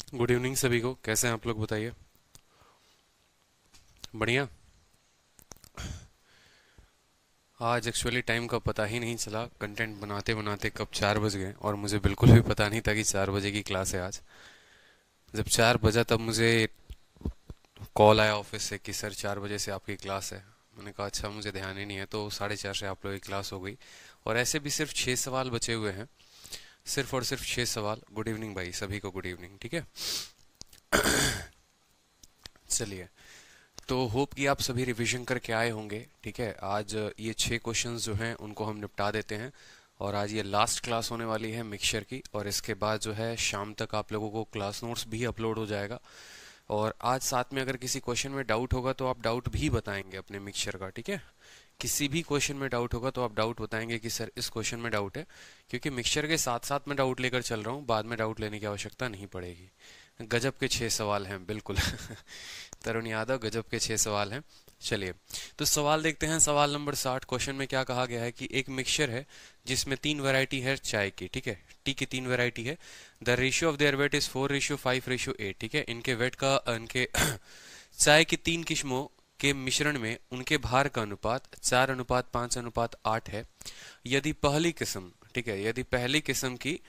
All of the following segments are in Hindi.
गुड इवनिंग सभी को। कैसे हैं आप लोग, बताइए। बढ़िया। आज एक्चुअली टाइम का पता ही नहीं चला, कंटेंट बनाते बनाते कब 4 बज गए और मुझे बिल्कुल भी पता नहीं था कि 4 बजे की क्लास है आज। जब 4 बजा तब मुझे कॉल आया ऑफिस से कि सर 4 बजे से आपकी क्लास है। मैंने कहा अच्छा, मुझे ध्यान ही नहीं है। तो 4:30 से आप लोगों की क्लास हो गई और ऐसे भी सिर्फ 6 सवाल बचे हुए हैं। सिर्फ और सिर्फ 6 सवाल। गुड इवनिंग भाई, सभी को गुड इवनिंग। ठीक है, चलिए। तो होप कि आप सभी रिवीजन करके आए होंगे। ठीक है, आज ये 6 क्वेश्चंस जो हैं उनको हम निपटा देते हैं। और आज ये लास्ट क्लास होने वाली है मिक्सचर की, और इसके बाद जो है शाम तक आप लोगों को क्लास नोट्स भी अपलोड हो जाएगा। और आज साथ में अगर किसी क्वेश्चन में डाउट होगा तो आप डाउट भी बताएंगे अपने मिक्सचर का। ठीक है, किसी भी क्वेश्चन में डाउट होगा तो आप डाउट बताएंगे कि सर इस क्वेश्चन में डाउट है। क्योंकि मिक्सचर के साथ साथ मैं डाउट लेकर चल रहा हूँ, बाद में डाउट लेने की आवश्यकता नहीं पड़ेगी। गजब के 6 सवाल हैं, बिल्कुल। तरुण यादव, गजब के 6 सवाल हैं। चलिए, तो सवाल देखते हैं। सवाल नंबर 60। क्वेश्चन में क्या कहा गया है कि एक मिक्सचर है जिसमें 3 वैरायटी है चाय की। ठीक है, टी की 3 वैरायटी है। The ratio of their weight is 4:5:8। ठीक है, इनके वेट का इनके चाय की 3 किस्मों के मिश्रण में उनके भार का अनुपात 4:5:8 है। यदि पहली किस्म, ठीक है, यदि पहली किस्म की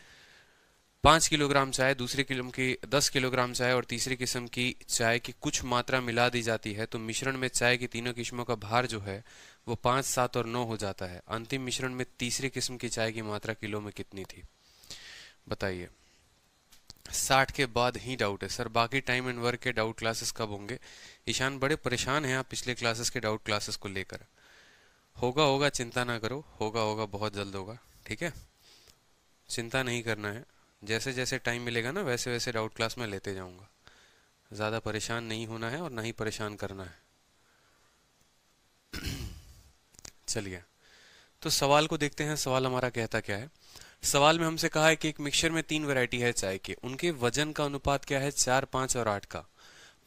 5 किलोग्राम चाय, दूसरी किस्म की 10 किलोग्राम चाय और तीसरी किस्म की चाय की कुछ मात्रा मिला दी जाती है, तो मिश्रण में चाय की तीनों किस्मों का भार जो है वो 5, 7 और 9 हो जाता है। अंतिम मिश्रण में तीसरी किस्म की चाय की मात्रा किलो में कितनी थी, बताइए। 60 के बाद ही डाउट है सर, बाकी टाइम एंड वर्क के डाउट क्लासेस कब होंगे? ईशान, बड़े परेशान हैं आप पिछले क्लासेस के डाउट क्लासेस को लेकर। होगा होगा, चिंता ना करो, होगा होगा, बहुत जल्द होगा। ठीक है, चिंता नहीं करना है। जैसे जैसे टाइम मिलेगा ना वैसे वैसे डाउट क्लास में लेते जाऊंगा। ज़्यादा परेशान नहीं होना है और ना ही परेशान करना है। चलिए, तो सवाल को देखते हैं। सवाल हमारा कहता क्या है। सवाल में हमसे कहा है कि एक मिक्सचर में 3 वैरायटी है चाय के, उनके वजन का अनुपात क्या है? 4, 5 और 8 का।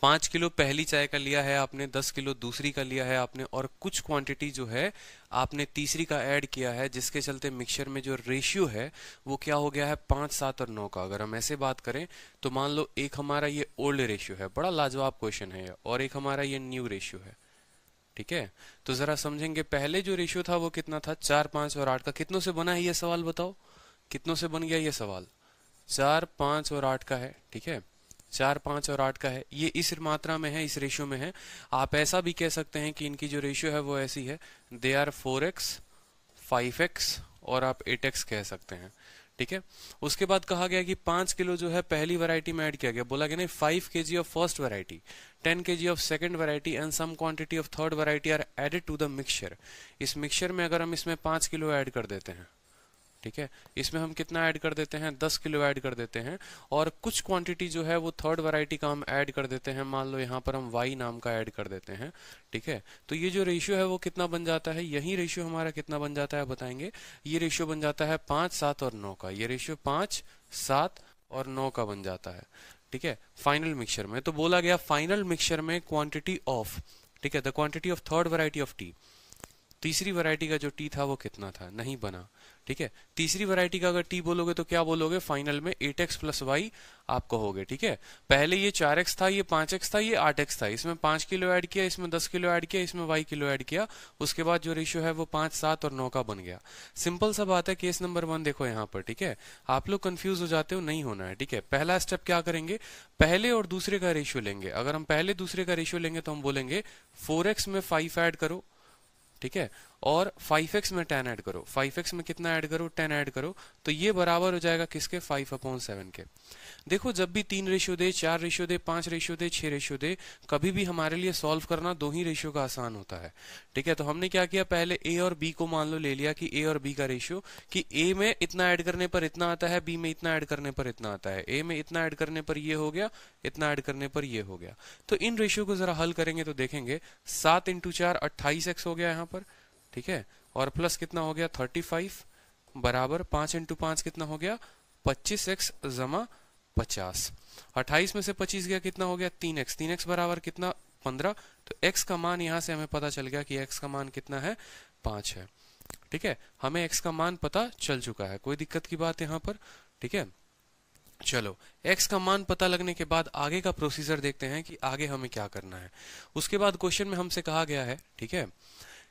5 किलो पहली चाय का लिया है आपने, 10 किलो दूसरी का लिया है आपने, और कुछ क्वांटिटी जो है आपने तीसरी का ऐड किया है, जिसके चलते मिक्सचर में जो रेशियो है वो क्या हो गया है? 5, 7 और 9 का। अगर हम ऐसे बात करें तो मान लो एक हमारा ये ओल्ड रेशियो है, बड़ा लाजवाब क्वेश्चन है, और एक हमारा ये न्यू रेशियो है। ठीक है, तो जरा समझेंगे। पहले जो रेशियो था वो कितना था? 4, 5 और 8 का। कितनों से बना है ये सवाल, बताओ कितनों से बन गया ये सवाल? 4, 5 और 8 का है। ठीक है, 4, 5 और 8 का है। ये इस मात्रा में है, इस रेशियो में है। आप ऐसा भी कह सकते हैं कि इनकी जो रेशियो है वो ऐसी है, दे आर 4x, 5x और आप 8x कह सकते हैं। ठीक है, उसके बाद कहा गया कि 5 किलो जो है पहली वैरायटी में ऐड किया गया। बोला गया नहीं, 5 kg of first variety, 10 kg of second variety and some quantity of third variety are added to the mixture. इस मिक्सचर में अगर हम इसमें 5 किलो ऐड कर देते हैं, ठीक है, इसमें हम कितना ऐड कर देते हैं? 10 किलो ऐड कर देते हैं, और कुछ क्वांटिटी जो है वो थर्ड वैरायटी का हम ऐड कर देते हैं। मान लो यहाँ पर हम y नाम का ऐड कर देते हैं। ठीक है, तो ये जो रेशियो है वो कितना बन जाता है? यही रेशियो हमारा कितना बन जाता है, बताएंगे। ये रेशियो बन जाता है 5, 7 और 9 का। ये रेशियो 5, 7 और 9 का बन जाता है। ठीक है, फाइनल मिक्सचर में। तो बोला गया फाइनल मिक्सचर में क्वांटिटी ऑफ, ठीक है, the quantity of third variety of T, तीसरी वैरायटी का जो टी था वो कितना था? नहीं बना। ठीक है, तीसरी वैरायटी का अगर टी बोलोगे तो क्या बोलोगे? फाइनल में 8x प्लस वाई आप कहोगे। ठीक है, पहले ये 4x था, ये 5x था, ये 8x था। इसमें 5 किलो ऐड किया, इसमें 10 किलो ऐड किया, इसमें y किलो ऐड किया। उसके बाद जो रेशियो है वो 5, 7 और 9 का बन गया। सिंपल सा बात है। केस नंबर 1 देखो यहाँ पर। ठीक है, आप लोग कंफ्यूज हो जाते हो, नहीं होना है। ठीक है, पहला स्टेप क्या करेंगे? पहले और दूसरे का रेशियो लेंगे। अगर हम पहले दूसरे का रेशियो लेंगे तो हम बोलेंगे 4x में 5 ऐड करो, ठीक है, और 5x में 10 ऐड करो। 5x में कितना ऐड करो? 10 ऐड करो। तो ये बराबर हो जाएगा किसके? 5/7 के। देखो, जब भी 3 रेशियो दे, 4 रेशियो दे, 5 रेशियो दे, 6 रेशियो दे, कभी भी हमारे लिए सॉल्व करना 2 ही रेशियो का आसान होता है। ठीक है, तो हमने क्या किया? पहले a और b को मान लो ले लिया कि a और b का रेशियो, कि a में इतना ऐड करने पर इतना आता है, b में इतना ऐड करने पर इतना आता है। a में इतना ऐड करने पर ये हो गया, इतना ऐड करने पर ये हो गया। तो इन रेशियो को जरा हल करेंगे तो देखेंगे 7 × 4 28x हो गया यहाँ पर। ठीक है, और प्लस कितना हो गया? 35 बराबर 5 × 5 कितना हो गया? 25x जमा 50। 28 में से 25 गया, कितना हो गया? 3x। 3x बराबर कितना? 15। तो x का मान यहां से हमें पता चल गया कि x का मान कितना है? 5 है। ठीक है, हमें x का मान पता चल चुका है। कोई दिक्कत की बात यहाँ पर? ठीक है, चलो, x का मान पता लगने के बाद आगे का प्रोसीजर देखते हैं कि आगे हमें क्या करना है। उसके बाद क्वेश्चन में हमसे कहा गया है, ठीक है,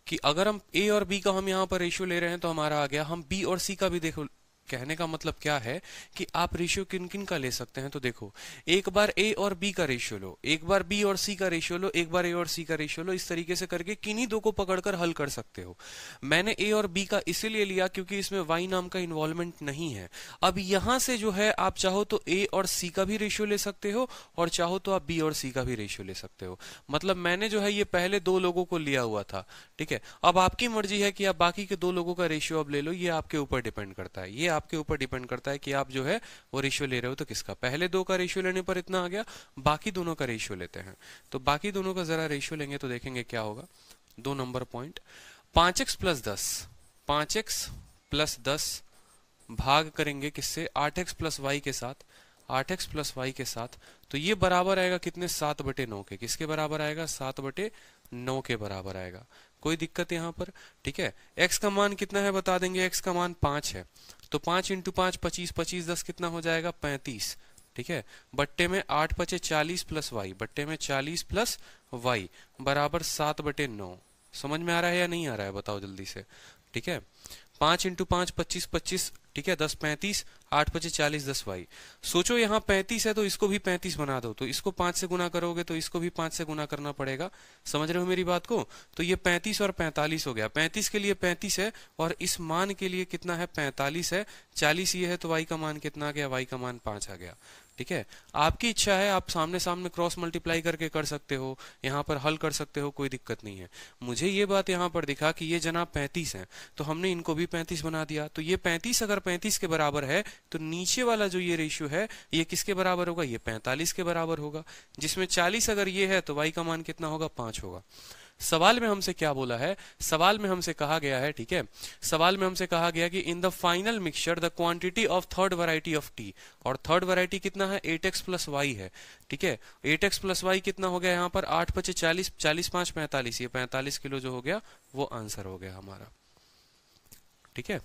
कि अगर हम a और b का हम यहाँ पर रेशियो ले रहे हैं तो हमारा आ गया, हम b और c का भी देखो। कहने का मतलब क्या है कि आप रेशियो किन किन का ले सकते हैं। तो देखो, एक बार a और b का रेशियो लो, एक बार b और c का रेशियो लो, एक बार a और c का रेशियो लो, इस तरीके से करके किन्हीं दो को पकड़कर हल कर सकते हो। मैंने a और b का इसीलिए लिया क्योंकि इसमें y नाम का इन्वॉल्वमेंट नहीं है। अब यहां से जो है आप चाहो तो a और c का भी रेशियो ले सकते हो और चाहो तो आप b और c का भी रेशियो ले सकते हो। मतलब मैंने जो है ये पहले दो लोगों को लिया हुआ था, ठीक है। अब आपकी मर्जी है कि आप बाकी के दो लोगों का रेशियो अब ले लो, ये आपके ऊपर डिपेंड करता है। ये आपके ऊपर डिपेंड करता है कि आप जो है वो रेशियो ले रहे हो तो किसका। पहले दो का रेशियो लेने पर इतना आ गया, बाकी दोनों का रेशियो लेते हैं। तो बाकी दोनों का जरा रेशियो लेंगे तो देखेंगे क्या होगा। 2 number point, 5x plus 10, 5x plus 10 भाग करेंगे किससे, 8x प्लस वाई के साथ, 8x प्लस वाई के साथ। तो ये बराबर आएगा कितने, 7/9 के। किसके बराबर आएगा, 7/9 के बराबर आएगा। कोई दिक्कत यहाँ पर, ठीक है। x का मान कितना है बता देंगे, x का मान 5 है। तो 5 × 5 25, 25 10 कितना हो जाएगा, 35, ठीक है। बट्टे में 8 × 5 40 प्लस वाई, बट्टे में 40 प्लस वाई बराबर 7/9। समझ में आ रहा है या नहीं आ रहा है, बताओ जल्दी से, ठीक है। 5 × 5 25 25, ठीक है, 10 35, 8 × 5 40 10 वाई। सोचो यहाँ 35 है तो इसको भी 35 बना दो, तो इसको 5 से गुना करोगे तो इसको भी 5 से गुना करना पड़ेगा। समझ रहे हो मेरी बात को। तो ये 35 और 45 हो गया। 35 के लिए 35 है और इस मान के लिए कितना है, 45 है। 40 ये है तो वाई का मान कितना आ गया, वाई का मान 5 आ गया, ठीक है। आपकी इच्छा है, आप सामने सामने क्रॉस मल्टीप्लाई करके कर सकते हो, यहाँ पर हल कर सकते हो, कोई दिक्कत नहीं है। मुझे ये बात यहाँ पर दिखा कि ये जनाब 35 है तो हमने इनको भी 35 बना दिया। तो ये 35 अगर 35 के बराबर है तो नीचे वाला जो ये रेशियो है ये किसके बराबर होगा, ये 45 के बराबर होगा। जिसमें 40 अगर ये है तो वाई का मान कितना होगा, 5 होगा। सवाल में हमसे क्या बोला है, सवाल में हमसे कहा गया है, ठीक है, सवाल में हमसे कहा गया कि in the final mixture the quantity of third variety of T, और थर्ड वैरायटी कितना है, 8x प्लस वाई है, ठीक है। 8x प्लस वाई कितना हो गया यहाँ पर, 8 × 5 40, 40 × 5 45, ये 45 किलो जो हो गया वो आंसर हो गया हमारा, ठीक है।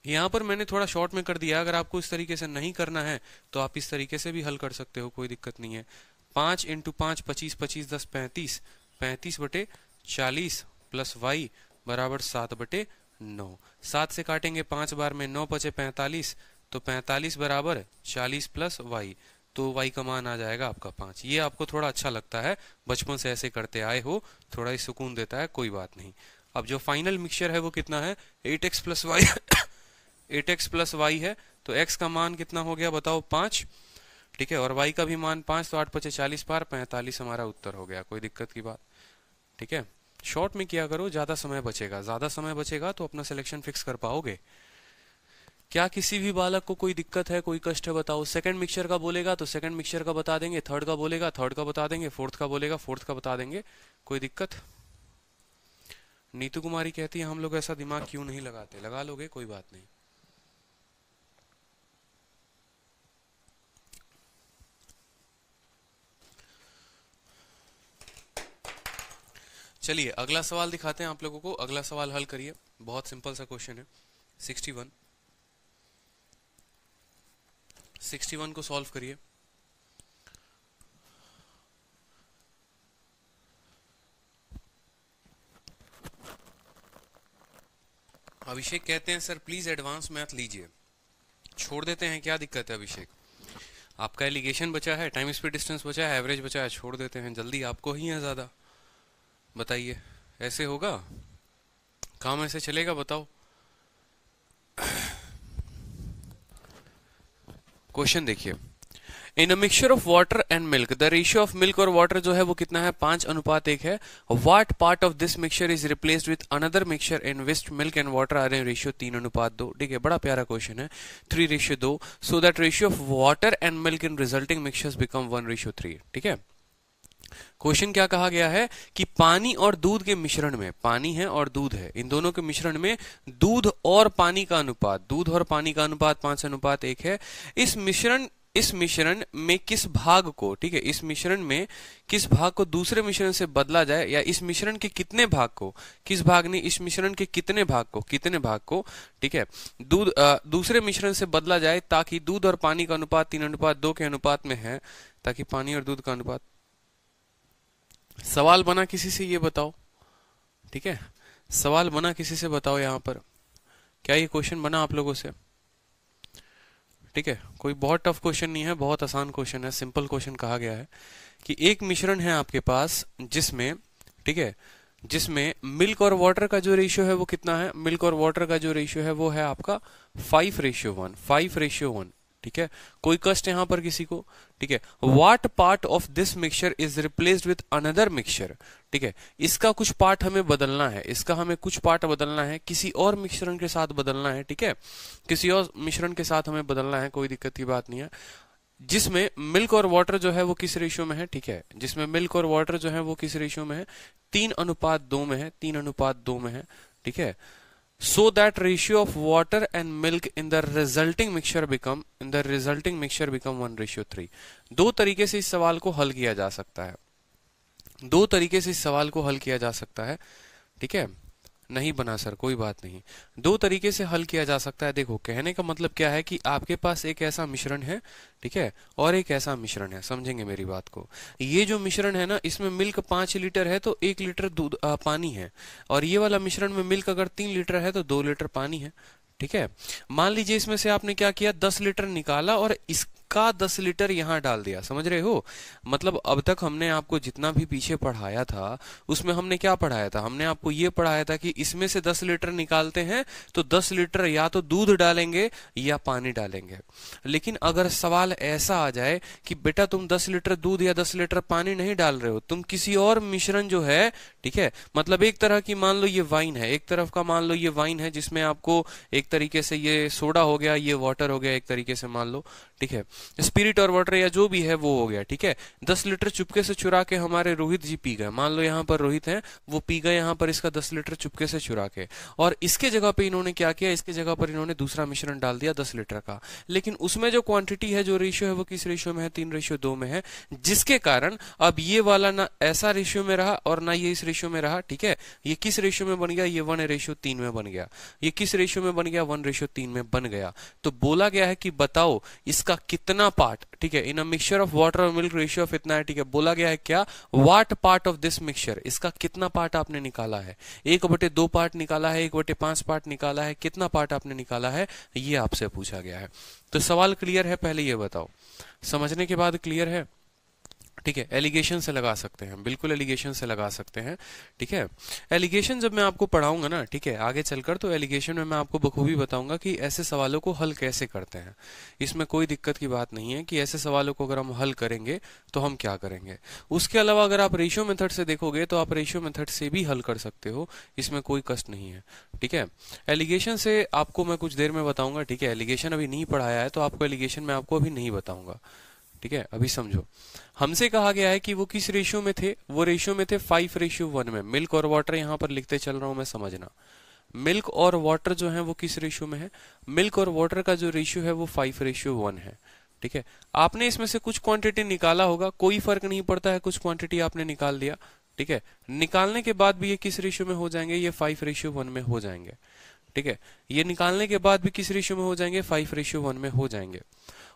यहाँ पर मैंने थोड़ा शॉर्ट में कर दिया, अगर आपको इस तरीके से नहीं करना है तो आप इस तरीके से भी हल कर सकते हो, कोई दिक्कत नहीं है। 5 × 5 25 25 10 35, 35/40 प्लस वाई बराबर 7/9। 7 से काटेंगे 5 बार में, 9 × 5 45, तो 45 बराबर 40 प्लस वाई, तो वाई का मान आ जाएगा आपका 5। ये आपको थोड़ा अच्छा लगता है, बचपन से ऐसे करते आए हो, थोड़ा ही सुकून देता है, कोई बात नहीं। अब जो फाइनल मिक्सचर है वो कितना है, 8x plus Y 8x plus Y है, तो x का मान कितना हो गया बताओ, 5, ठीक है, और y का भी मान 5, तो 8 × 5 40 पार 45 हमारा उत्तर हो गया। कोई दिक्कत की बात, ठीक है। शॉर्ट में किया करो, ज्यादा समय बचेगा, ज्यादा समय बचेगा तो अपना सिलेक्शन फिक्स कर पाओगे। क्या किसी भी बालक को कोई दिक्कत है, कोई कष्ट है, बताओ। सेकंड मिक्सचर का बोलेगा तो सेकंड मिक्सचर का बता देंगे, थर्ड का बोलेगा थर्ड का बता देंगे, फोर्थ का बोलेगा फोर्थ का बता देंगे, कोई दिक्कत। नीतू कुमारी कहती है हम लोग ऐसा दिमाग क्यों नहीं लगाते, लगा लोगे, कोई बात नहीं। चलिए अगला सवाल दिखाते हैं आप लोगों को, अगला सवाल हल करिए, बहुत सिंपल सा क्वेश्चन है। 61 को सॉल्व करिए। अभिषेक कहते हैं सर प्लीज एडवांस मैथ लीजिए। छोड़ देते हैं, क्या दिक्कत है अभिषेक, आपका एलिगेशन बचा है, टाइम स्पीड डिस्टेंस बचा है, एवरेज बचा है, छोड़ देते हैं। जल्दी आपको ही है ज्यादा, बताइए ऐसे होगा काम, ऐसे चलेगा, बताओ। क्वेश्चन देखिए, in a mixture of water and milk the ratio of milk और वाटर जो है वो कितना है, 5:1 है। What part of this mixture is replaced with another mixture in which milk and water are in ratio 3:2। ठीक है, बड़ा प्यारा क्वेश्चन है। 3:2 so that ratio of water and milk in resulting mixtures become 1:3। ठीक है, क्वेश्चन क्या कहा गया है कि पानी और दूध के मिश्रण में, पानी है और दूध है, इन दोनों के मिश्रण में दूध और पानी का अनुपात, दूध और पानी का अनुपात 5:1 है। इस मिश्रण में किस भाग को, ठीक है, इस मिश्रण में किस भाग को दूसरे मिश्रण से बदला जाए, या इस मिश्रण के कितने भाग को, किस भाग ने इस मिश्रण के कितने भाग को, ठीक है, दूसरे मिश्रण से बदला जाए ताकि दूध और पानी का अनुपात 3:2 के अनुपात में है, ताकि पानी और दूध का अनुपात। सवाल बना किसी से, ये बताओ, ठीक है, सवाल बना किसी से, बताओ यहाँ पर क्या ये क्वेश्चन बना आप लोगों से? ठीक है, कोई बहुत टफ क्वेश्चन नहीं है, बहुत आसान क्वेश्चन है, सिंपल क्वेश्चन कहा गया है कि एक मिश्रण है आपके पास जिसमें, ठीक है, जिसमें मिल्क और वाटर का जो रेशियो है वो कितना है, मिल्क और वाटर का जो रेशियो है वो है आपका 5:1, 5:1, ठीक है, कोई कष्ट यहां पर किसी को, ठीक है। What part of this mixture is replaced with another mixture, ठीक है, इसका कुछ पार्ट हमें बदलना है, इसका हमें कुछ पार्ट बदलना है, किसी और मिश्रण के साथ बदलना है, ठीक है, किसी और मिश्रण के साथ हमें बदलना है, कोई दिक्कत की बात नहीं है, जिसमें मिल्क और वाटर जो है वो किस रेशियो में है, ठीक है, जिसमें मिल्क और वाटर जो है वो किस रेशियो में है, 3:2 में है, 3:2 में है, ठीक है। So that ratio of water and milk in the resulting mixture become 1:3। दो तरीके से इस सवाल को हल किया जा सकता है, दो तरीके से इस सवाल को हल किया जा सकता है, ठीक है। नहीं बना सर, कोई बात नहीं, दो तरीके से हल किया जा सकता है। देखो, कहने का मतलब क्या है कि आपके पास एक ऐसा मिश्रण है, ठीक है, और एक ऐसा मिश्रण है, समझेंगे मेरी बात को। ये जो मिश्रण है ना, इसमें मिल्क 5 लीटर है तो 1 लीटर दूध पानी है, और ये वाला मिश्रण में मिल्क अगर 3 लीटर है तो 2 लीटर पानी है, ठीक है। मान लीजिए इसमें से आपने क्या किया, 10 लीटर निकाला और इसका 10 लीटर यहां डाल दिया, समझ रहे हो? मतलब अब तक हमने आपको जितना भी पीछे पढ़ाया था उसमें हमने क्या पढ़ाया था, हमने आपको ये पढ़ाया था कि इसमें से 10 लीटर निकालते हैं तो 10 लीटर या तो दूध डालेंगे या पानी डालेंगे। लेकिन अगर सवाल ऐसा आ जाए कि बेटा तुम 10 लीटर दूध या 10 लीटर पानी नहीं डाल रहे हो, तुम किसी और मिश्रण जो है, ठीक है, मतलब एक तरह की मान लो ये वाइन है, एक तरफ का मान लो ये वाइन है जिसमें आपको एक तरीके से ये सोडा हो गया, ये वाटर हो गया, एक तरीके से मान लो, ठीक है, स्पिरिट और वाटर या जो भी है वो हो गया, ठीक है। 10 लीटर चुपके से चुरा के हमारे रोहित जी पी गए, मान लो यहाँ पर रोहित है, वो पी गए यहाँ पर इसका 10 लीटर चुपके से चुरा के, और इसके जगह पे इन्होंने क्या किया, इसके जगह पर इन्होंने दूसरा मिश्रण डाल दिया 10 लीटर का, लेकिन उसमें जो क्वांटिटी है, जो रेशियो है, वो किस रेशियो में है, 3:2 में है, जिसके कारण अब ये वाला ना ऐसा रेशियो में रहा और ना ये इस रेशियो में रहा, ठीक है। ये किस रेशियो में बन गया, ये 1:3 में बन गया, ये किस रेशियो में बन गया, 1:3 में बन गया। तो बोला गया है कि बताओ इसका कितना पार्ट, ठीक है, इन अ मिक्सचर ऑफ वाटर और मिल्क रेशियो ऑफ इतना है, ठीक है, बोला गया है क्या, what part of this mixture, इसका कितना पार्ट आपने निकाला है, 1/2 पार्ट निकाला है, 1/5 पार्ट निकाला है, कितना पार्ट आपने निकाला है, ये आपसे पूछा गया है। तो सवाल क्लियर है, पहले ये बताओ, समझने के बाद क्लियर है, ठीक है। एलिगेशन से लगा सकते हैं, बिल्कुल एलिगेशन से लगा सकते हैं, ठीक है। एलिगेशन जब मैं आपको पढ़ाऊंगा ना, ठीक है, आगे चलकर, तो एलिगेशन में मैं आपको बखूबी बताऊंगा कि ऐसे सवालों को हल कैसे करते हैं। इसमें कोई दिक्कत की बात नहीं है कि ऐसे सवालों को अगर हम हल करेंगे तो हम क्या करेंगे। उसके अलावा अगर आप रेशियो मेथड से देखोगे तो आप रेशियो मेथड से भी हल कर सकते हो, इसमें कोई कष्ट नहीं है, ठीक है। एलिगेशन से आपको मैं कुछ देर में बताऊंगा, ठीक है। एलिगेशन अभी नहीं पढ़ाया है तो आपको एलिगेशन में आपको अभी नहीं बताऊंगा, ठीक है। अभी समझो, हमसे कहा गया है कि वो किस रेशियो में थे, वो रेशियो में थे 5:1 में। मिल्क और वाटर यहां पर लिखते चल रहा हूं मैं, समझना, मिल्क और वाटर जो है वो किस रेशियो में है, मिल्क और वाटर का जो रेशियो है वो 5:1 है, ठीक है। आपने इसमें से कुछ क्वांटिटी निकाला होगा, कोई फर्क नहीं पड़ता है, कुछ क्वांटिटी आपने निकाल दिया, ठीक है। निकालने के बाद भी ये किस रेशियो में हो जाएंगे, ये 5:1 में हो जाएंगे, ठीक है। ये निकालने के बाद भी किस रेशियो में हो जाएंगे, 5:1 में हो जाएंगे।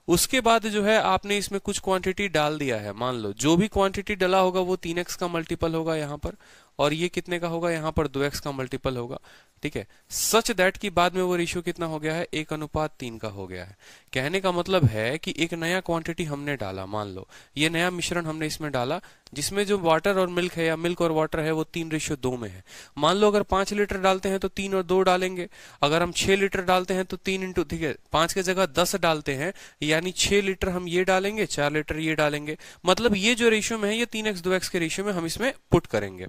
उसके बाद जो है आपने इसमें कुछ क्वांटिटी डाल दिया है, मान लो जो भी क्वांटिटी डाला होगा वो 3x का मल्टीपल होगा यहाँ पर, और ये कितने का होगा, यहाँ पर 2x का मल्टीपल होगा, ठीक है। सच दैट कि बाद में वो रेशियो कितना हो गया है, 1:3 का हो गया है। कहने का मतलब है कि एक नया क्वांटिटी हमने डाला, मान लो ये नया मिश्रण हमने इसमें डाला, जिसमें जो वाटर और मिल्क है या मिल्क और वाटर है वो 3:2 में है। मान लो अगर 5 लीटर डालते हैं तो 3 और 2 डालेंगे, अगर हम 6 लीटर डालते हैं तो 3 × ठीक है 5 के जगह 10 डालते हैं, यानी 6 लीटर हम ये डालेंगे, 4 लीटर ये डालेंगे, मतलब ये जो रेशियो में है ये 3x 2x के रेशियो में हम इसमें पुट करेंगे,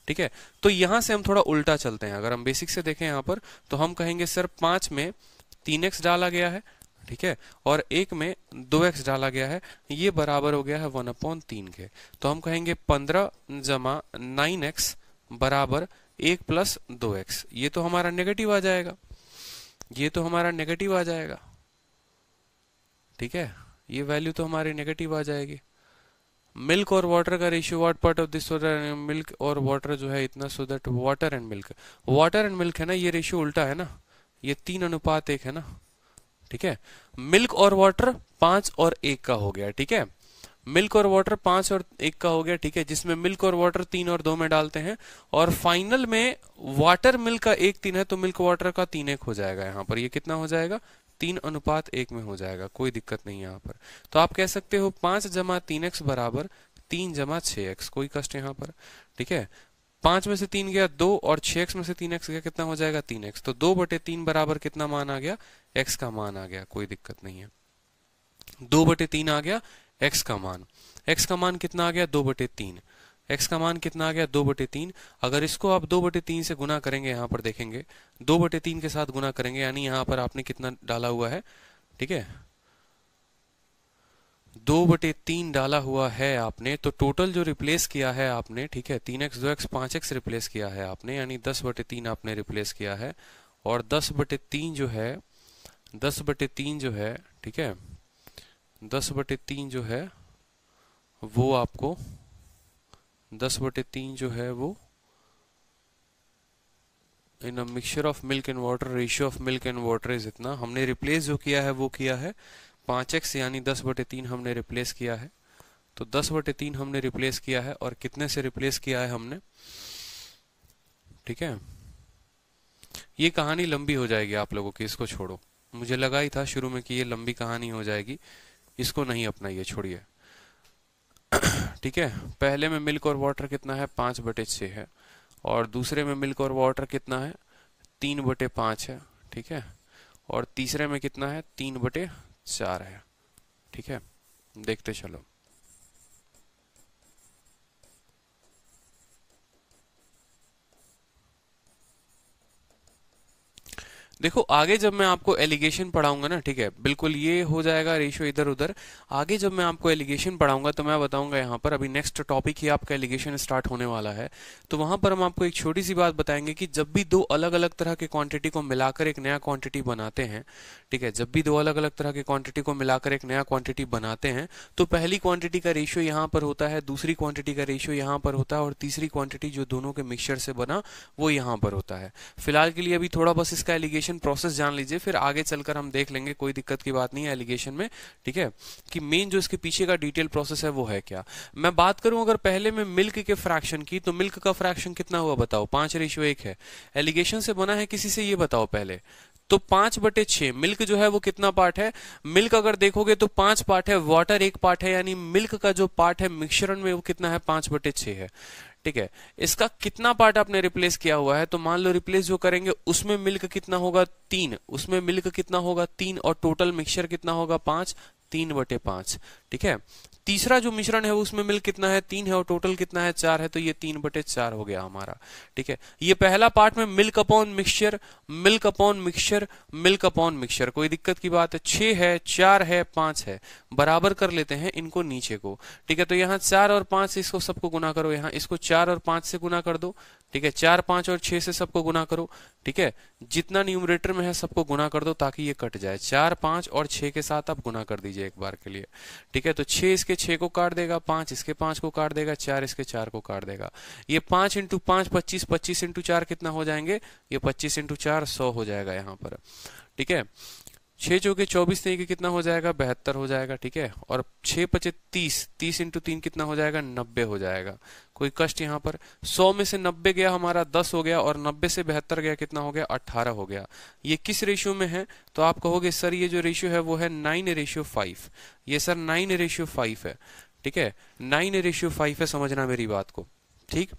ठीक है। तो यहां से हम थोड़ा उल्टा चलते हैं, अगर हम बेसिक से देखें यहां पर तो हम कहेंगे सर 5 में 3x डाला गया है, ठीक है, और 1 में 2x डाला गया है, ये बराबर हो गया है 1/3 के। तो हम कहेंगे 15 + 9x बराबर 1 + 2x। ये तो हमारा नेगेटिव आ जाएगा, ये तो हमारा नेगेटिव आ जाएगा, ठीक है, ये वैल्यू तो हमारी नेगेटिव आ जाएगी। मिल्क और वाटर का ratio, what part of this water, milk और वाटर जो है इतना, so that water and milk, water and milk है ना, ये रेशियो उल्टा है ना, ये 3:1 है ना, ठीक है। मिल्क और वाटर 5 और 1 का हो गया, ठीक है। मिल्क और वाटर 5 और 1 का हो गया, ठीक है, जिसमें मिल्क और वाटर 3 और 2 में डालते हैं, और फाइनल में वाटर मिल्क का 1:3 है तो मिल्क वाटर का 3:1 हो जाएगा। यहाँ पर ये कितना हो जाएगा, 3:1 में हो जाएगा, कोई दिक्कत नहीं यहाँ पर। तो आप कह सकते हो 5 जमा 3x बराबर 3 जमा 6x, कोई कष्ट यहाँ पर, ठीक है। 5 में से 3 गया 2 और 6x में से 3x गया, कितना हो जाएगा 3x, तो 2/3 बराबर कितना मान आ गया, x का मान आ गया, कोई दिक्कत नहीं है। 2/3 आ गया x का मान, x का मान कितना आ गया 2/3, x का मान कितना आ गया 2/3। अगर इसको आप 2/3 से गुना करेंगे, यहाँ पर देखेंगे 2/3 के साथ गुना करेंगे, यानी यहाँ पर आपने कितना डाला हुआ है, ठीक है, 2/3 डाला हुआ है आपने, तो टोटल जो रिप्लेस किया है आपने, ठीक है, 3x 2x 5x रिप्लेस किया है आपने, यानी 10/3 आपने रिप्लेस किया है। और 10/3 जो है, 10/3 जो है, ठीक है, 10/3 जो है वो आपको, 10/3 जो है वो in a mixture of milk and water, ratio of milk and water is इतना, हमने रिप्लेस जो किया है वो किया है 5x, यानी 10/3 हमने रिप्लेस किया है। तो 10/3 हमने रिप्लेस किया है, और कितने से रिप्लेस किया है हमने, ठीक है। ये कहानी लंबी हो जाएगी आप लोगों की, इसको छोड़ो, मुझे लगा ही था शुरू में कि ये लंबी कहानी हो जाएगी, इसको नहीं अपनाइए, छोड़िए, ठीक है। पहले में मिल्क और वाटर कितना है 5/6 है, और दूसरे में मिल्क और वाटर कितना है 3/5 है, ठीक है, और तीसरे में कितना है 3/4 है, ठीक है। देखते चलो, देखो आगे जब मैं आपको एलिगेशन पढ़ाऊंगा ना, ठीक है, बिल्कुल ये हो जाएगा रेशियो इधर उधर। आगे जब मैं आपको एलिगेशन पढ़ाऊंगा तो मैं बताऊंगा यहाँ पर, अभी नेक्स्ट टॉपिक ही आपका एलिगेशन स्टार्ट होने वाला है, तो वहां पर हम आपको एक छोटी सी बात बताएंगे कि जब भी दो अलग अलग तरह के क्वांटिटी को मिलाकर एक नया क्वांटिटी बनाते हैं, ठीक है, जब भी दो अलग अलग तरह के क्वांटिटी को मिलाकर एक नया क्वांटिटी बनाते हैं, तो पहली क्वांटिटी का रेशियो यहाँ पर होता है, दूसरी क्वांटिटी का रेशियो यहाँ पर होता है, और तीसरी क्वांटिटी जो दोनों के मिक्सचर से बना वो यहाँ पर होता है। फिलहाल के लिए अभी थोड़ा बस इसका एलिगेशन प्रोसेस जान लीजिए, फिर आगे चलकर हम देख लेंगे, कोई दिक्कत की बात नहीं है एलिगेशन में, ठीक है, कि मेन जो इसके पीछे का डिटेल प्रोसेस है वो है क्या। मैं बात करूं अगर पहले में मिल्क के फ्रैक्शन की, तो मिल्क का फ्रैक्शन कितना हुआ बताओ, 5:1 है। एलिगेशन से बना है किसी से, ये बताओ पहले, तो 5/6 मिल्क जो है वो कितना पार्ट है, मिल्क अगर देखोगे तो 5 पार्ट है, वाटर 1 पार्ट है, यानी मिल्क का जो पार्ट है मिश्रण में वो कितना है 5/6 है, ठीक है। इसका कितना पार्ट आपने रिप्लेस किया हुआ है, तो मान लो रिप्लेस जो करेंगे उसमें मिल्क कितना होगा 3, उसमें मिल्क कितना होगा 3, और टोटल मिक्सचर कितना होगा 5, 3/5, ठीक है। तीसरा जो मिश्रण है उसमें मिल्क कितना है 3 है, और टोटल कितना है 4 है, तो ये 3/4 हो गया हमारा, ठीक है। ये पहला पार्ट में milk upon mixture, milk upon mixture, milk upon mixture, कोई दिक्कत की बात है, 6 है, 4 है, 5 है, बराबर कर लेते हैं इनको नीचे को, ठीक है। तो यहाँ 4 और 5 से इसको सबको गुना करो, यहाँ इसको 4 और 5 से गुना कर दो, ठीक है, 4, 5 और 6 से सबको गुना करो, ठीक है, जितना न्यूमरेटर में है सबको गुना कर दो ताकि ये कट जाए, 4, 5 और 6 के साथ आप गुना कर दीजिए एक बार के लिए, ठीक है। तो 6 इसके 6 को काट देगा, 5 इसके 5 को काट देगा, 4 इसके 4 को काट देगा, ये 5 × 5 25, 25 × 4 कितना हो जाएंगे, ये 25 × 4 100 हो जाएगा यहाँ पर, ठीक है। 6 चौके 24 नहीं, कितना हो जाएगा 72 हो जाएगा, ठीक है। और 6 × 5 30, 30 × 3 कितना हो जाएगा 90 हो जाएगा, कोई कष्ट यहाँ पर। 100 में से 90 गया हमारा 10 हो गया, और 90 से 72 गया कितना हो गया 18 हो गया। ये किस रेशियो में है, तो आप कहोगे सर ये जो रेशियो है वो है 9:5, ये सर 9:5 है, ठीक है, 9:5 है, समझना मेरी बात को, ठीक।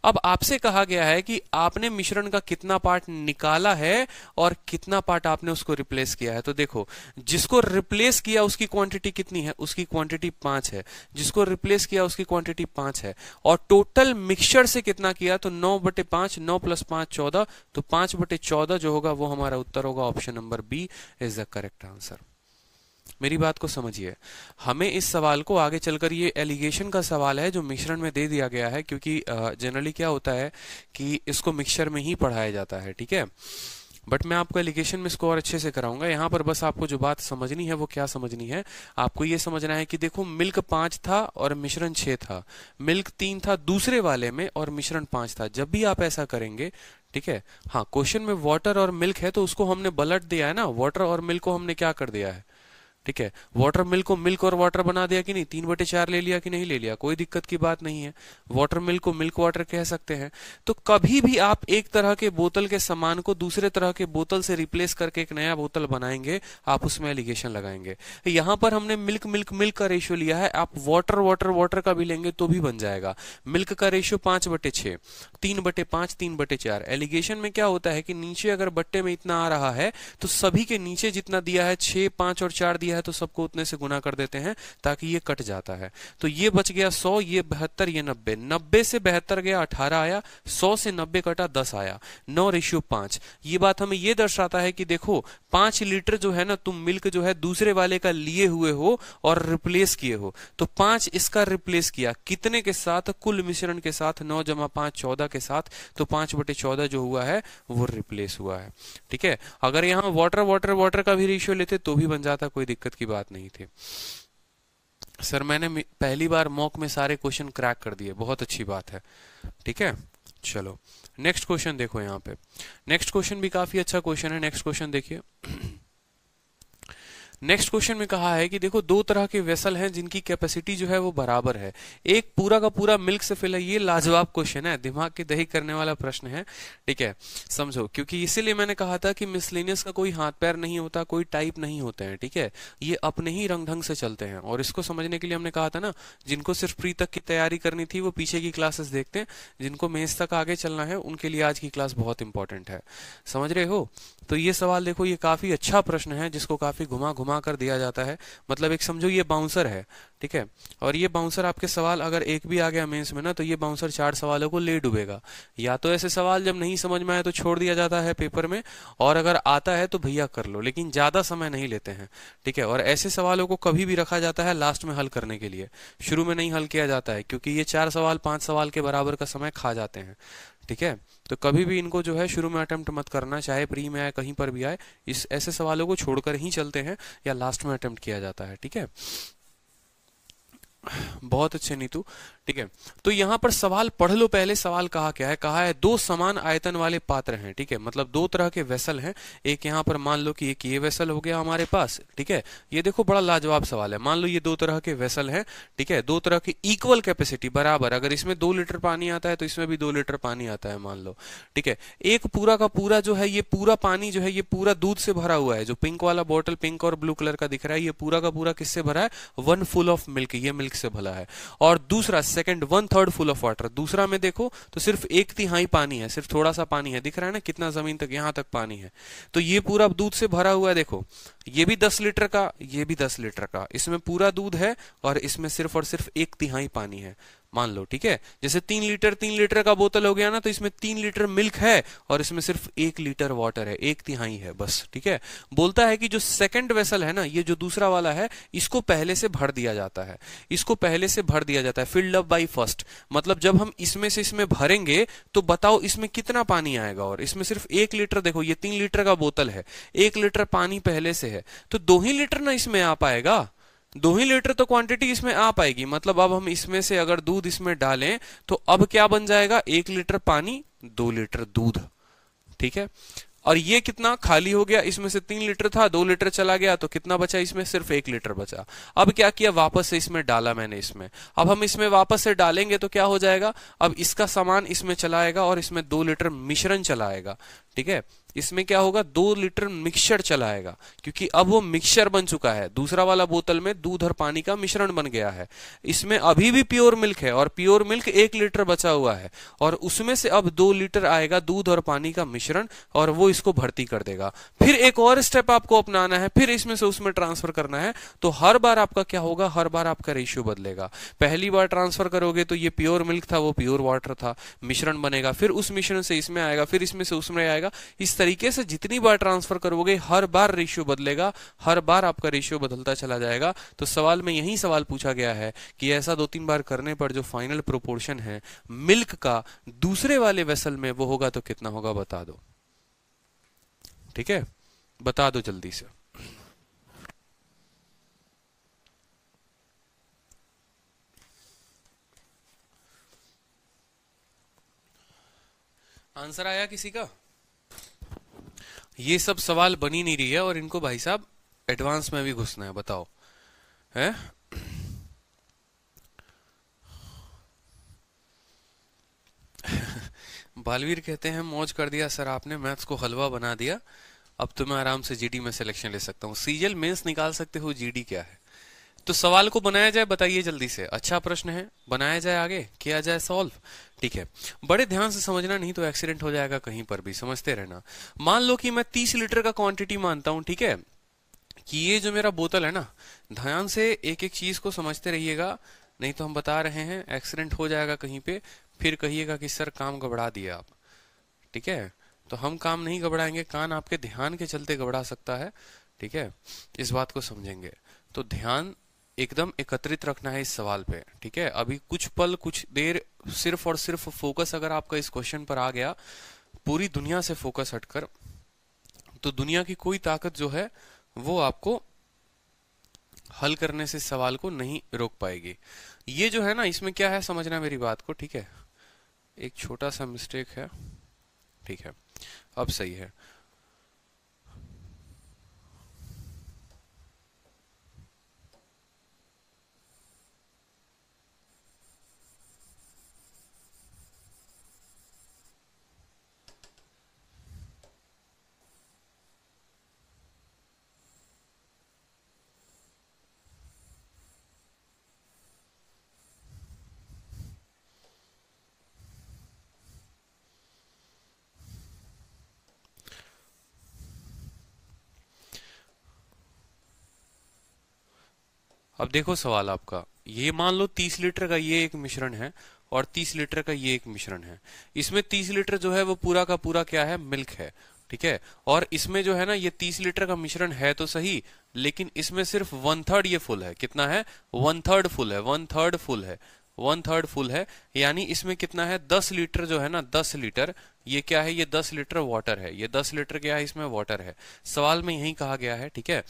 अब आपसे कहा गया है कि आपने मिश्रण का कितना पार्ट निकाला है और कितना पार्ट आपने उसको रिप्लेस किया है। तो देखो, जिसको रिप्लेस किया उसकी क्वांटिटी कितनी है, उसकी क्वांटिटी 5 है, जिसको रिप्लेस किया उसकी क्वांटिटी 5 है, और टोटल मिक्सचर से कितना किया, तो 9/5, 9 + 5 14, तो 5/14 जो होगा वो हमारा उत्तर होगा, option number B is the correct answer. मेरी बात को समझिए, हमें इस सवाल को आगे चलकर, ये एलिगेशन का सवाल है जो मिश्रण में दे दिया गया है, क्योंकि जनरली क्या होता है कि इसको मिक्सचर में ही पढ़ाया जाता है, ठीक है। बट मैं आपको एलिगेशन में इसको और अच्छे से कराऊंगा। यहाँ पर बस आपको जो बात समझनी है वो क्या समझनी है, आपको ये समझना है कि देखो मिल्क 5 था और मिश्रण 6 था, मिल्क 3 था दूसरे वाले में और मिश्रण 5 था। जब भी आप ऐसा करेंगे, ठीक है, हाँ क्वेश्चन में वाटर और मिल्क है तो उसको हमने पलट दिया है ना, वाटर और मिल्क को हमने क्या कर दिया है, ठीक है, वाटर मिल्क को मिल्क और वाटर बना दिया कि नहीं, 3/4 ले लिया कि नहीं ले लिया, कोई दिक्कत की बात नहीं है। वाटर मिल्क को मिल्क वाटर कह सकते हैं। तो कभी भी आप एक तरह के बोतल के सामान को दूसरे तरह के बोतल से रिप्लेस करके एक नया बोतल बनाएंगे, आप उसमें एलिगेशन लगाएंगे। यहां पर हमने मिल्क मिल्क मिल्क का रेशियो लिया है, आप वाटर वाटर वाटर का भी लेंगे तो भी बन जाएगा। मिल्क का रेशियो 5/6, 3/5, 3/4। एलिगेशन में क्या होता है कि नीचे अगर बट्टे में इतना आ रहा है तो सभी के नीचे जितना दिया है 6, 5 और 4 दिया है तो सबको उतने से गुना कर देते हैं ताकि ये कट जाता है। तो ये बच गया 100, ये 72, ये 90, 90 से 72 गया 18 आया, 100 से 90 कटा 10 आया, 9/5। ये बात हमें ये दर्शाता है कि देखो 5 लीटर जो है ना, तुम मिल्क जो है दूसरे वाले का लिए हुए हो और रिप्लेस किए हो, तो 5 इसका रिप्लेस किया कितने के साथ, कुल मिश्रण के साथ, 9 + 5 14 के साथ, तो 5/14 जो हुआ है वो रिप्लेस हुआ है। ठीक है, अगर यहां वाटर वाटर वाटर का भी रेशियो लेते तो भी बन जाता, कोई दिक्कत की बात नहीं थी। सर मैंने पहली बार मॉक में सारे क्वेश्चन क्रैक कर दिए, बहुत अच्छी बात है। ठीक है, चलो नेक्स्ट क्वेश्चन देखो। यहाँ पे नेक्स्ट क्वेश्चन भी काफी अच्छा क्वेश्चन है। नेक्स्ट क्वेश्चन देखिए। नेक्स्ट क्वेश्चन में कहा है कि देखो दो तरह के वेसल हैं जिनकी कैपेसिटी जो है वो बराबर है। एक पूरा का पूरा मिल्क से फिल है। ये लाजवाब क्वेश्चन है, दिमाग की दही करने वाला प्रश्न है। ठीक है, समझो, क्योंकि इसीलिए मैंने कहा था कि मिसलेनियस का कोई हाथ पैर नहीं होता, कोई टाइप नहीं होते हैं। ठीक है, ये अपने ही रंग ढंग से चलते हैं। और इसको समझने के लिए हमने कहा था ना, जिनको सिर्फ प्री तक की तैयारी करनी थी वो पीछे की क्लासेस देखते हैं, जिनको मेंस तक आगे चलना है उनके लिए आज की क्लास बहुत इंपॉर्टेंट है। समझ रहे हो? तो ये सवाल देखो, ये काफी अच्छा प्रश्न है जिसको काफी घुमा घुमा कर दिया जाता है। मतलब एक समझो ये बाउंसर है, ठीक है, और ये बाउंसर आपके सवाल अगर एक भी आ गया मेंस में ना, तो ये बाउंसर 4 सवालों को ले डूबेगा। या तो ऐसे सवाल जब नहीं समझ में आए तो छोड़ दिया जाता है पेपर में, और अगर आता है तो भैया कर लो, लेकिन ज्यादा समय नहीं लेते हैं। ठीक है, और ऐसे सवालों को कभी भी रखा जाता है लास्ट में हल करने के लिए, शुरू में नहीं हल किया जाता है, क्योंकि ये 4 सवाल 5 सवाल के बराबर का समय खा जाते हैं। ठीक है, तो कभी भी इनको जो है शुरू में अटेम्प्ट मत करना, चाहे प्री में आए कहीं पर भी आए, इस ऐसे सवालों को छोड़कर ही चलते हैं या लास्ट में अटेम्प्ट किया जाता है। ठीक है, बहुत अच्छे नीतू। ठीक है, तो यहां पर सवाल पढ़ लो पहले। सवाल कहा क्या है? कहा है दो समान आयतन वाले पात्र हैं। ठीक है, मतलब दो तरह के वेसल हैं। एक यहां पर मान लो कि एक ये वेसल हो गया हमारे पास। ठीक है, ये देखो बड़ा लाजवाब सवाल है। मान लो ये दो तरह के वेसल हैं। ठीक है, दो तरह की इक्वल कैपेसिटी बराबर, अगर इसमें 2 लीटर पानी आता है तो इसमें भी 2 लीटर पानी आता है मान लो। ठीक है, एक पूरा का पूरा जो है, ये पूरा पानी जो है ये पूरा दूध से भरा हुआ है। जो पिंक वाला बोतल पिंक और ब्लू कलर का दिख रहा है, ये पूरा का पूरा किससे भरा है? 1 फुल ऑफ मिल्क, ये मिल्क से भरा है। और दूसरा सेकंड 1/3 फुल ऑफ वाटर। दूसरा में देखो तो सिर्फ 1/3 पानी है, सिर्फ थोड़ा सा पानी है, दिख रहा है ना कितना जमीन तक, यहां तक पानी है। तो ये पूरा दूध से भरा हुआ है। देखो ये भी 10 लीटर का, ये भी 10 लीटर का, इसमें पूरा दूध है और इसमें सिर्फ और सिर्फ 1/3 पानी है मान लो। ठीक है, जैसे 3 लीटर का बोतल हो गया ना, तो इसमें 3 लीटर मिल्क है और इसमें सिर्फ 1 लीटर वाटर है, 1/3 है बस। ठीक है, बोलता है कि जो सेकंड वेसल है ना, ये जो दूसरा वाला है, इसको पहले से भर दिया जाता है, इसको पहले से भर दिया जाता है, फिल्ड अप बाई फर्स्ट। मतलब जब हम इसमें से इसमें भरेंगे तो बताओ इसमें कितना पानी आएगा। और इसमें सिर्फ 1 लीटर, देखो ये 3 लीटर का बोतल है, 1 लीटर पानी पहले से है, तो 2 ही लीटर ना इसमें आ पाएगा, 2 ही लीटर तो क्वांटिटी इसमें आ पाएगी। मतलब अब हम इसमें से अगर दूध इसमें डालें तो अब क्या बन जाएगा? 1 लीटर पानी, 2 लीटर दूध। ठीक है, और ये कितना खाली हो गया? इसमें से 3 लीटर था, 2 लीटर चला गया, तो कितना बचा? इसमें सिर्फ 1 लीटर बचा। अब क्या किया? वापस से इसमें डाला मैंने इसमें। अब हम इसमें वापस से डालेंगे तो क्या हो जाएगा? अब इसका सामान इसमें चलाएगा और इसमें 2 लीटर मिश्रण चलाएगा। ठीक है, इसमें क्या होगा? 2 लीटर मिक्सचर चलाएगा, क्योंकि अब वो मिक्सचर बन चुका है। दूसरा वाला बोतल में दूध और पानी का मिश्रण बन गया है। इसमें अभी भी प्योर मिल्क है और प्योर मिल्क 1 लीटर बचा हुआ है, और उसमें से अब 2 लीटर आएगा दूध और पानी का मिश्रण, और वो इसको भर्ती कर देगा। फिर एक और स्टेप आपको अपनाना है, फिर इसमें से उसमें ट्रांसफर करना है। तो हर बार आपका क्या होगा? हर बार आपका रेशियो बदलेगा। पहली बार ट्रांसफर करोगे तो ये प्योर मिल्क था, वो प्योर वाटर था, मिश्रण बनेगा, फिर उस मिश्रण से इसमें आएगा, फिर इसमें से उसमें आएगा। इस तरीके से जितनी बार ट्रांसफर करोगे हर बार रेशियो बदलेगा, हर बार आपका रेशियो बदलता चला जाएगा। तो सवाल में यही सवाल पूछा गया है कि ऐसा 2-3 बार करने पर जो फाइनल प्रोपोर्शन है मिल्क का दूसरे वाले वेसल में वो होगा तो कितना होगा, बता दो। ठीक है, बता दो जल्दी से। आंसर आया किसी का? ये सब सवाल बन ही नहीं रही है और इनको भाई साहब एडवांस में भी घुसना है, बताओ है। बालवीर कहते हैं मौज कर दिया सर आपने, मैथ्स को हलवा बना दिया, अब तो मैं आराम से जीडी में सिलेक्शन ले सकता हूँ। सीजीएल मेंस निकाल सकते हो, जीडी क्या है? तो सवाल को बनाया जाए, बताइए जल्दी से। अच्छा प्रश्न है, बनाया जाए, आगे किया जाए सॉल्व। ठीक है, बड़े ध्यान से समझना, नहीं तो एक्सीडेंट हो जाएगा कहीं पर भी, समझते रहना। मान लो कि मैं 30 लीटर का क्वांटिटी मानता हूं, ठीक है, कि ये जो मेरा बोतल है ना, ध्यान से एक एक चीज को समझते रहिएगा, नहीं तो हम बता रहे हैं एक्सीडेंट हो जाएगा कहीं पे, फिर कहिएगा कि सर काम गड़बड़ा दिया आप। ठीक है, तो हम काम नहीं गड़बड़ाएंगे, कान आपके ध्यान के चलते गड़बड़ा सकता है। ठीक है, इस बात को समझेंगे, तो ध्यान एकदम एकत्रित रखना है इस सवाल पे। ठीक है, अभी कुछ पल कुछ देर सिर्फ और सिर्फ फोकस अगर आपका इस क्वेश्चन पर आ गया, पूरी दुनिया से फोकस हटकर, तो दुनिया की कोई ताकत जो है वो आपको हल करने से सवाल को नहीं रोक पाएगी। ये जो है ना, इसमें क्या है समझना मेरी बात को। ठीक है, एक छोटा सा मिस्टेक है, ठीक है, अब सही है। अब देखो सवाल आपका, ये मान लो 30 लीटर का ये एक मिश्रण है और 30 लीटर का ये एक मिश्रण है। इसमें 30 लीटर जो है वो पूरा का पूरा क्या है, मिल्क है। ठीक है, और इसमें जो है ना, ये 30 लीटर का मिश्रण है तो सही, लेकिन इसमें सिर्फ 1/3 ये फुल है। कितना है? 1/3 फुल है, 1/3 फुल है, 1/3 फुल है। यानी इसमें कितना है, 10 लीटर जो है ना, 10 लीटर, ये क्या है, ये 10 लीटर वाटर है, ये 10 लीटर क्या है, इसमें वाटर है। सवाल में यही कहा गया है, ठीक है,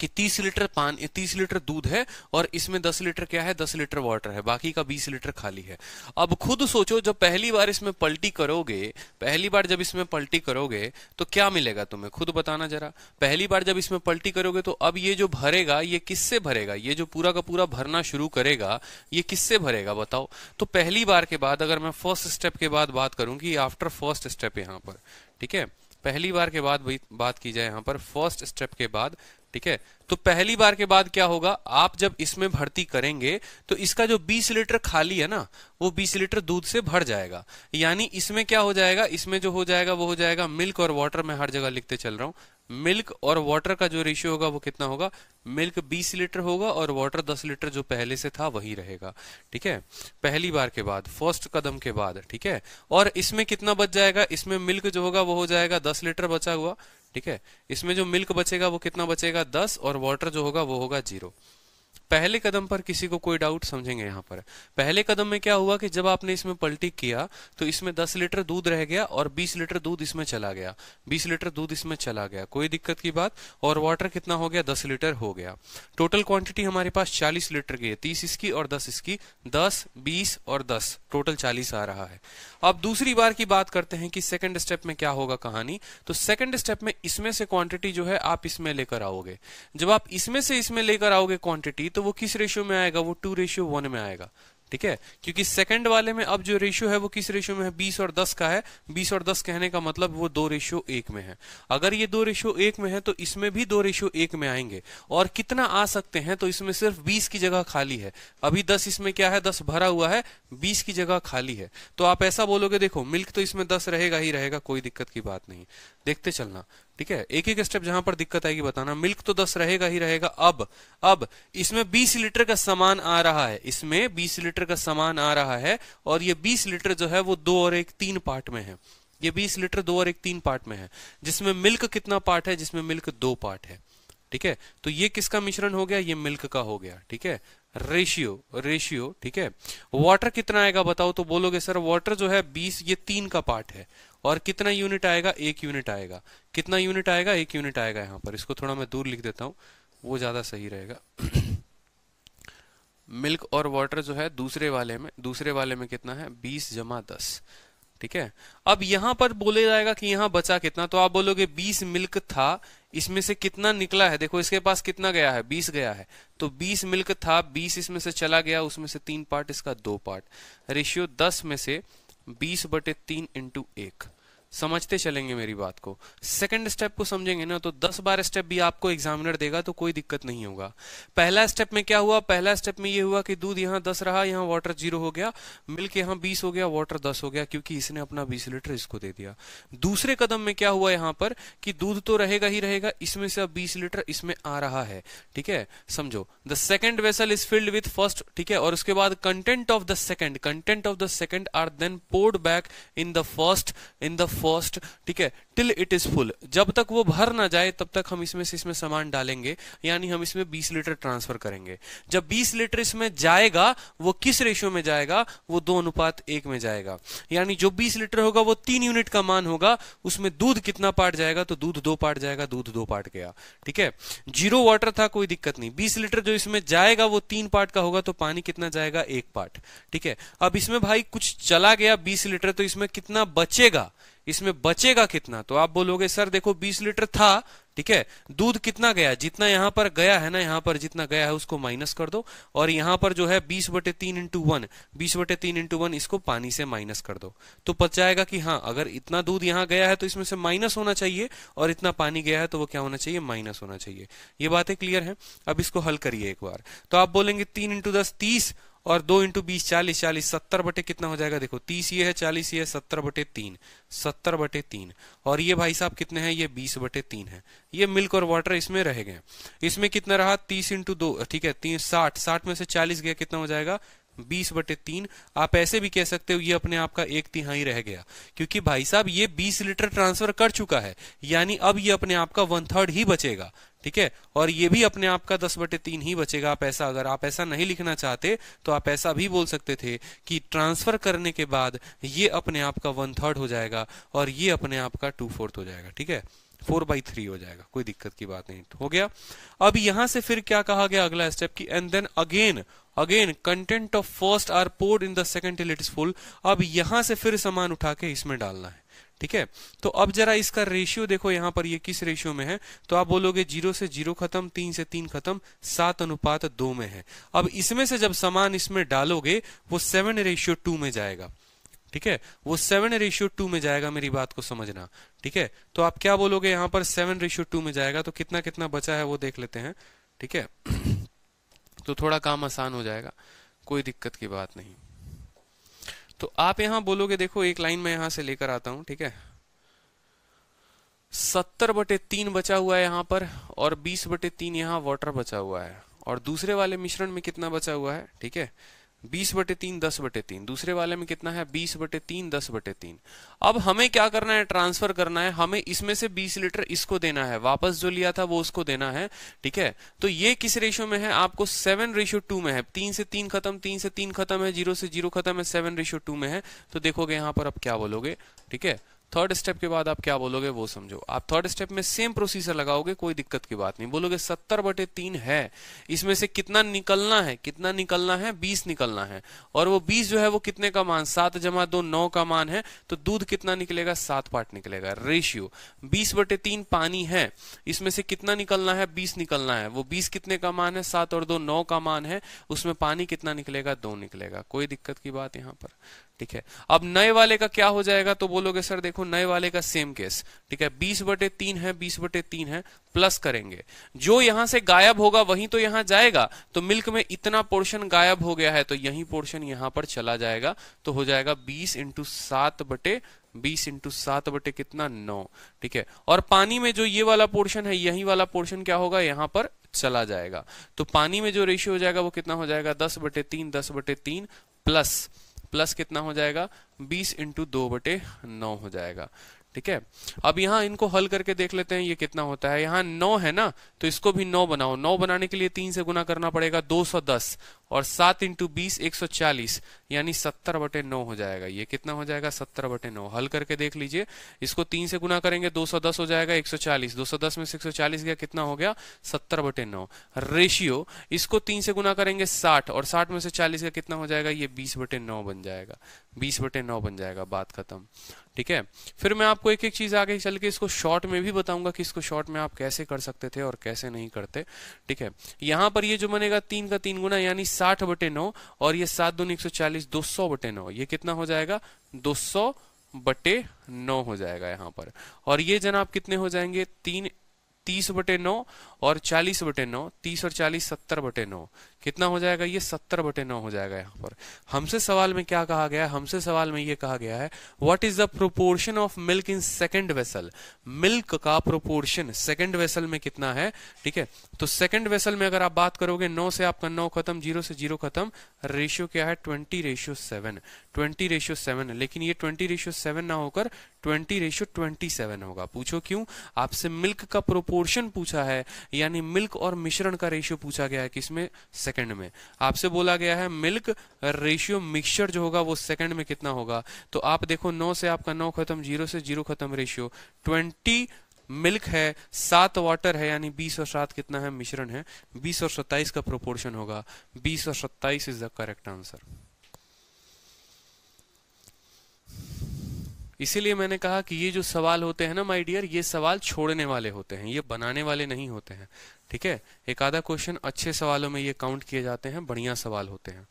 कि 30 लीटर पानी, 30 लीटर दूध है और इसमें 10 लीटर क्या है, 10 लीटर वाटर है, बाकी का 20 लीटर खाली है। अब खुद सोचो, जब पहली बार इसमें पलटी करोगे, पहली बार जब इसमें पलटी करोगे तो क्या मिलेगा तुम्हें, खुद बताना जरा। पहली बार जब इसमें पलटी करोगे तो अब ये जो भरेगा, ये किससे भरेगा, ये जो पूरा का पूरा भरना शुरू करेगा, ये किससे भरेगा बताओ। तो पहली बार के बाद, अगर मैं फर्स्ट स्टेप के बाद बात करूं कि आफ्टर फर्स्ट स्टेप यहां पर, ठीक है, पहली बार के बाद बात की जाए यहां पर फर्स्ट स्टेप के बाद, ठीक है, तो पहली बार के बाद क्या होगा, आप जब इसमें भर्ती करेंगे तो इसका जो 20 लीटर खाली है ना, वो 20 लीटर दूध से भर जाएगा। यानी इसमें क्या हो जाएगा, इसमें जो हो जाएगा वो हो जाएगा मिल्क और वाटर, मैं हर जगह लिखते चल रहा हूं, मिल्क और वाटर का जो रेशियो होगा वो कितना होगा, मिल्क 20 लीटर होगा और वाटर 10 लीटर जो पहले से था वही रहेगा। ठीक है, पहली बार के बाद, फर्स्ट कदम के बाद। ठीक है, और इसमें कितना बच जाएगा, इसमें मिल्क जो होगा वो हो जाएगा 10 लीटर बचा हुआ। ठीक है, इसमें जो मिल्क बचेगा वो कितना बचेगा, 10, और वाटर जो होगा वो होगा 0। पहले कदम पर किसी को कोई डाउट, समझेंगे यहां पर। पहले कदम में क्या हुआ कि जब आपने इसमें पलटी किया तो इसमें 10 लीटर दूध रह गया और 20 लीटर दूध इसमें चला गया, 20 लीटर दूध इसमें चला गया, कोई दिक्कत की बात। और वाटर कितना हो गया, 10 लीटर हो गया। टोटल क्वांटिटी हमारे पास 40 लीटर की है, 30 इसकी और 10 इसकी, 10, 20 और 10, टोटल 40 आ रहा है। अब दूसरी बार की बात करते हैं कि सेकंड स्टेप में क्या होगा कहानी। तो सेकंड स्टेप में इसमें से क्वांटिटी जो है आप इसमें लेकर आओगे। जब आप इसमें से इसमें लेकर आओगे क्वांटिटी, तो वो किस रेशियो में आएगा, वो 2:1 में आएगा। ठीक है, क्योंकि सेकंड वाले में अब जो रेशियो है वो किस रेशियो में है, 20 और 10 का है। 20 और 10 कहने का मतलब वो 2:1 में है। अगर ये 2:1 में है तो इसमें भी 2:1 में आएंगे। और कितना आ सकते हैं, तो इसमें सिर्फ 20 की जगह खाली है। अभी 10 इसमें क्या है, 10 भरा हुआ है, 20 की जगह खाली है। तो आप ऐसा बोलोगे, देखो मिल्क तो इसमें 10 रहेगा ही रहेगा, कोई दिक्कत की बात नहीं, देखते चलना। ठीक है, एक एक स्टेप जहां पर दिक्कत आएगी बताना। मिल्क तो 10 रहेगा ही रहेगा। अब इसमें 20 लीटर का सामान आ रहा है, इसमें 20 लीटर का सामान आ रहा है, और ये 20 लीटर जो है वो 2 और 1 3 पार्ट में है। ये 20 लीटर 2 और 1 3 पार्ट में है, जिसमें मिल्क कितना पार्ट है, जिसमें मिल्क 2 पार्ट है। ठीक है। तो ये किसका मिश्रण हो गया, ये मिल्क का हो गया, ठीक है। रेशियो, ठीक है। वाटर कितना आएगा बताओ, तो बोलोगे सर वाटर जो है 20, ये 3 का पार्ट है, और कितना यूनिट आएगा, 1 यूनिट आएगा। कितना यूनिट आएगा, 1 यूनिट आएगा। यहाँ पर इसको थोड़ा मैं दूर लिख देता हूं, वो ज्यादा सही रहेगा। मिल्क और वाटर जो है दूसरे वाले में कितना है, 20 जमा 10, ठीक है। अब यहां पर बोले जाएगा कि यहां बचा कितना, तो आप बोलोगे 20 मिल्क था, इसमें से कितना निकला है, देखो इसके पास कितना गया है, 20 गया है, तो 20 मिल्क था, 20 इसमें से चला गया, उसमें से 3 पार्ट, इसका 2 पार्ट। रेशियो 10 में से 20/3 इंटू 1। समझते चलेंगे मेरी बात को। सेकंड स्टेप को समझेंगे ना, तो 10 बार स्टेप भी आपको एग्जामिनर देगा तो कोई दिक्कत नहीं होगा। पहला स्टेप में क्या हुआ, पहला स्टेप में ये हुआ कि दूध यहाँ 10 रहा, यहाँ वाटर 0 हो गया, मिल्क यहाँ 20 हो गया, वाटर 10 हो गया, क्योंकि इसने अपना 20 लीटर इसको दे दिया। दूसरे कदम में क्या हुआ यहाँ पर कि दूध तो रहेगा ही रहेगा, इसमें से अब 20 लीटर इसमें आ रहा है, ठीक है। समझो, the second vessel is filled with first, ठीक है, और उसके बाद content of the second are then poured back in the first, ठीक है, टिल इट इज फुल। जब तक वो भर ना जाए तब तक हम इसमें से इसमें सामान डालेंगे, यानी हम इसमें 20 लीटर ट्रांसफर करेंगे। जब 20 लीटर इसमें जाएगा, वो किस रेशियो में जाएगा, वो 2:1 में जाएगा। यानी जो 20 लीटर होगा वो 3 यूनिट का मान होगा, उसमें दूध कितना पार्ट जाएगा, तो दूध 2 पार्ट जाएगा, दूध 2 पार्ट गया, ठीक है। 0 वाटर था, कोई दिक्कत नहीं, 20 लीटर जो इसमें जाएगा वो 3 पार्ट का होगा, तो पानी कितना जाएगा, 1 पार्ट, ठीक है। अब इसमें भाई कुछ चला गया 20 लीटर, तो इसमें कितना बचेगा, इसमें बचेगा कितना, तो आप बोलोगे सर देखो 20 लीटर था, ठीक है, दूध कितना गया, जितना यहां पर गया है ना, यहां पर जितना गया है उसको माइनस कर दो, और यहां पर जो है 20/3 इंटू 1, 20/3 इंटू 1 इसको पानी से माइनस कर दो, तो पता जाएगा कि हाँ, अगर इतना दूध यहां गया है तो इसमें से माइनस होना चाहिए, और इतना पानी गया है तो वो क्या होना चाहिए, माइनस होना चाहिए। ये बातें क्लियर है। अब इसको हल करिए एक बार, तो आप बोलेंगे 3 इंटू 10 30, और 2 इंटू 20 40, 70 बटे कितना हो जाएगा, देखो 30 ये है, 40 ये है, 70/3, और ये भाई साहब कितने हैं, ये 20/3 है। ये मिल्क और वाटर इसमें रह गए। इसमें कितना रहा, 30 इंटू 2, ठीक है, 60 में से 40 गया, कितना हो जाएगा, 20/3। आप ऐसे भी कह सकते हो ये अपने आप का 1/3 रह गया, क्योंकि भाई साहब ये 20 लीटर ट्रांसफर कर चुका है, यानी अब ये अपने आप का 1/3 ही बचेगा, ठीक है, और ये भी अपने आप का 10/3 ही बचेगा। आप ऐसा, अगर आप ऐसा नहीं लिखना चाहते तो आप ऐसा भी बोल सकते थे कि ट्रांसफर करने के बाद ये अपने आप का 1/3 हो जाएगा, और ये अपने आप का 2/4 हो जाएगा, ठीक है, 4/3 हो जाएगा, कोई दिक्कत की बात नहीं। हो गया। अब यहां से फिर क्या कहा गया अगला स्टेप की, and then again content of first are poured in the second till it is full. अब यहां से फिर सामान उठा के इसमें डालना है, ठीक है। तो अब जरा इसका रेशियो देखो, यहां पर ये किस रेशियो में है, तो आप बोलोगे 0 से 0 खत्म, 3 से 3 खत्म, 7:2 में है। अब इसमें से जब सामान इसमें डालोगे वो 7:2 में जाएगा, ठीक है, वो 7:2 में जाएगा, मेरी बात को समझना, ठीक है। तो आप क्या बोलोगे, यहां पर 7:2 में जाएगा, तो कितना कितना बचा है वो देख लेते हैं, ठीक है। तो थोड़ा काम आसान हो जाएगा, कोई दिक्कत की बात नहीं। तो आप यहां बोलोगे, देखो एक लाइन में यहां से लेकर आता हूं, ठीक है, 70/3 बचा हुआ है यहां पर, और 20/3 यहां वाटर बचा हुआ है, और दूसरे वाले मिश्रण में कितना बचा हुआ है, ठीक है, 20/3 10/3। दूसरे वाले में कितना है, 20/3 10/3। अब हमें क्या करना है, ट्रांसफर करना है, हमें इसमें से 20 लीटर इसको देना है, वापस जो लिया था वो उसको देना है, ठीक है। तो ये किस रेशियो में है, आपको 7:2 में है, 3 से 3 खत्म, 3 से 3 खत्म है, 0 से 0 खत्म है, 7:2 में है। तो देखोगे यहां पर आप क्या बोलोगे, ठीक है। थर्ड स्टेप के बाद आप क्या बोलोगे वो समझो। आप थर्ड स्टेप में सेम प्रोसीजर लगाओगे, कोई दिक्कत की बात नहीं। बोलोगे 70/3 है, इसमें से कितना निकलना है, 20 निकलना है, और वो 20 जो है वो कितने का मान, 7 जमा 2 9 का मान है, तो दूध कितना निकलेगा, 7 पार्ट निकलेगा। रेशियो 20/3 पानी है, इसमें से कितना निकलना है, 20 निकलना है, वो 20 कितने का मान है, 7 और 2 9 का मान है, उसमें पानी कितना निकलेगा, 2 निकलेगा। कोई दिक्कत की बात यहाँ पर, ठीक है। अब नए वाले का क्या हो जाएगा, तो बोलोगे सर देखो नए वाले का सेम केस, ठीक है, 20/3 है, 20/3 है, प्लस करेंगे, जो यहां से गायब होगा वही तो यहां जाएगा, तो मिल्क में इतना पोर्शन गायब हो गया है, तो यही पोर्शन यहां पर चला जाएगा, तो हो जाएगा 20 इंटू 7 बटे कितना 9, ठीक है। और पानी में जो ये वाला पोर्शन है, यही वाला पोर्शन क्या होगा, यहां पर चला जाएगा, तो पानी में जो रेशियो हो जाएगा वो कितना हो जाएगा, 10/3 प्लस कितना हो जाएगा, 20 इंटू 2/9 हो जाएगा, ठीक है। अब यहाँ इनको हल करके देख लेते हैं ये कितना होता है। यहाँ 9 है ना, तो इसको भी 9 बनाओ। 9 बनाने के लिए 3 से गुना करना पड़ेगा, 210, और 7 इंटू 20 140, यानी 70/9 हो जाएगा। ये कितना हो जाएगा? 70/9। हल करके देख लीजिए, इसको 3 से गुना करेंगे 210 हो जाएगा 140, 210 में से 140 गया, कितना हो गया? 70/9। रेशियो इसको 3 से गुना करेंगे 60, और 60 में से 40 का कितना हो जाएगा? ये 20/9 बन जाएगा, 20/9 बन जाएगा। बात खत्म। ठीक है। फिर मैं आपको एक एक चीज आगे चल के इसको शॉर्ट में भी बताऊंगा कि इसको शॉर्ट में आप कैसे कर सकते थे और कैसे नहीं करते। ठीक है। यहाँ पर ये जो बनेगा 3 का 3 गुना, यानी 60/9, और ये 7 दूनी 140, 200/9, ये कितना हो जाएगा? 200/9 हो जाएगा यहाँ पर। और ये जनाब कितने हो जाएंगे? 30/9 और 40/9, 30 और 40 70/9, कितना हो जाएगा? ये 70/9 हो जाएगा यहाँ पर। हमसे सवाल में क्या कहा गया है? हमसे सवाल में ये कहा गया है, what is the proportion of milk in second vessel. Milk का प्रोपोर्शन सेकंड वेसल में कितना है? ठीक है। तो सेकंड वेसल में अगर आप बात करोगे, 9 से आपका 9 खत्म, 0 से 0 खत्म, रेशियो क्या है? 20:7, 20:7। लेकिन ये 20:7 ना होकर 20:27 होगा। पूछो क्यों? आपसे मिल्क का प्रोपोर्शन पूछा है, यानी मिल्क और मिश्रण का रेशियो पूछा गया है। किसमें? सेकंड में। आपसे बोला गया है मिल्क रेशियो मिक्सचर जो होगा वो सेकंड में कितना होगा। तो आप देखो, 9 से आपका 9 खत्म, 0 से 0 खत्म, रेशियो 20 मिल्क है, 7 वाटर है, यानी 20 और 7 कितना है? मिश्रण है। 20 और 27 का प्रोपोर्शन होगा। 20 और 27 इज द करेक्ट आंसर। इसीलिए मैंने कहा कि ये जो सवाल होते हैं ना माय डियर, ये सवाल छोड़ने वाले होते हैं, ये बनाने वाले नहीं होते हैं। ठीक है। एक आधा क्वेश्चन अच्छे सवालों में ये काउंट किए जाते हैं, बढ़िया सवाल होते हैं।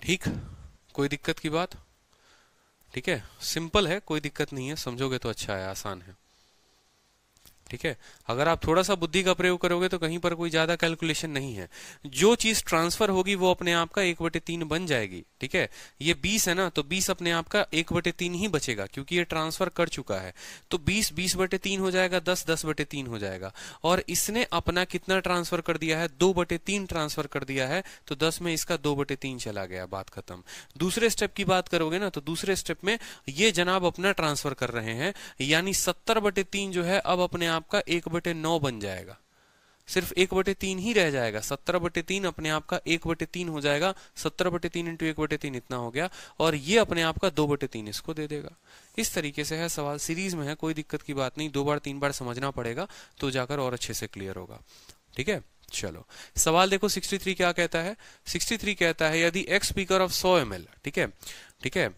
ठीक, कोई दिक्कत की बात? ठीक है, सिंपल है, कोई दिक्कत नहीं है, समझोगे तो अच्छा है, आसान है। ठीक है। अगर आप थोड़ा सा बुद्धि का प्रयोग करोगे तो कहीं पर कोई ज्यादा कैलकुलेशन नहीं है। जो चीज ट्रांसफर होगी वो अपने आप का 1/3 बन जाएगी। ठीक है। ये 20 है ना, तो 20 अपने आप का 1/3 ही बचेगा, क्योंकि ये ट्रांसफर कर चुका है। तो 20 20/3 हो जाएगा, 10 10/3 हो जाएगा। और इसने अपना कितना ट्रांसफर कर दिया है? 2/3 ट्रांसफर कर दिया है। तो 10 में इसका 2/3 चला गया। बात खत्म। दूसरे स्टेप की बात करोगे ना, तो दूसरे स्टेप में ये जनाब अपना ट्रांसफर कर रहे हैं, यानी 70/3 जो है अब अपने आप का 1/9 बन जाएगा। सिर्फ 1/3 ही रह जाएगा। 70/3 अपने आप का 1/3 हो जाएगा। 70/3 इंटू 1/3 इतना हो गया, और ये अपने आप का 2/3 इसको दे देगा। इस तरीके से है सवाल, सीरीज में है, कोई दिक्कत की बात नहीं। 2 बार 3 बार समझना पड़ेगा तो जाकर और अच्छे से क्लियर होगा। ठीक है। चलो सवाल देखो, 63 क्या कहता है? 63 कहता है, यदि x बीकर ऑफ 100 ml, ठीक है, ठीक है,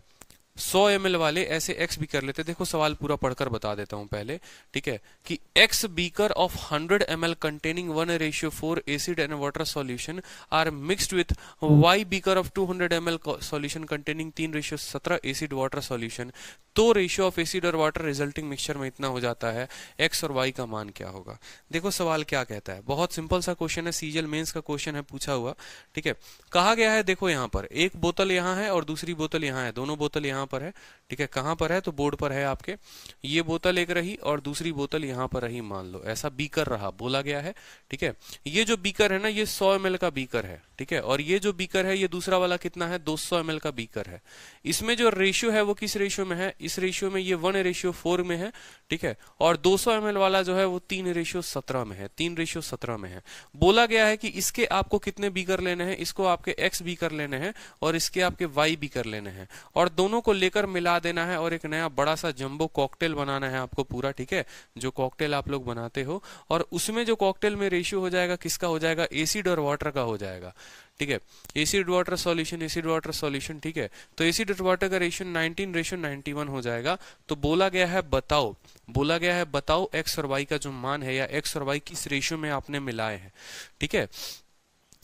100 ml वाले ऐसे x भी कर लेते। देखो सवाल पूरा पढ़कर बता देता हूं पहले। ठीक है, कि x beaker of 100 ml containing 1:4 acid and water solution are mixed with y beaker of 200 ml solution containing 3:17 acid water solution, तो रेशियो ऑफ एसिड और वाटर रिजल्टिंग मिक्सचर में इतना हो जाता है, x और y का मान क्या होगा? देखो सवाल क्या कहता है, बहुत सिंपल सा क्वेश्चन है, सीजीएल मेंस का क्वेश्चन है, पूछा हुआ। ठीक है, कहा गया है, देखो यहाँ पर एक बोतल यहाँ है और दूसरी बोतल यहाँ है, दोनों बोतल यहाँ पर है। ठीक है, कहाँ पर है? तो बोर्ड पर है आपके। ये बोतल एक रही और दूसरी बोतल यहाँ पर रही, मान लो ऐसा बीकर रहा, बोला गया है। ठीक है, ये जो बीकर है ना, ये 100 ml का बीकर है। ठीक है, और ये जो बीकर है, ये दूसरा वाला कितना है? 200 ml का बीकर है। इसमें जो रेशियो है वो किस रेशियो में है? इस रेशियो में ये 1:4 में है। ठीक है, और 200 ml वाला जो है वो 3:17 में है, 3:17 में है। बोला गया है कि इसके आपको कितने बीकर लेने हैं? इसको आपके x बीकर लेने हैं और इसके आपके y बीकर लेने हैं, और दोनों को लेकर मिला देना है और एक नया बड़ा सा जंबो कॉकटेल बनाना है आपको पूरा। ठीक है, जो कॉकटेल आप लोग बनाते हो, और उसमें जो कॉकटेल में रेशियो हो जाएगा, किसका हो जाएगा? एसिड और वाटर का हो जाएगा। ठीक है, acid water solution, acid water solution. ठीक है, तो एसिड और वाटर का रेशियो 19:91 हो जाएगा। तो बोला गया है बताओ, बोला गया है बताओ x और y का जो मान है, या x और y किस रेशियो में आपने मिलाए हैं। ठीक है,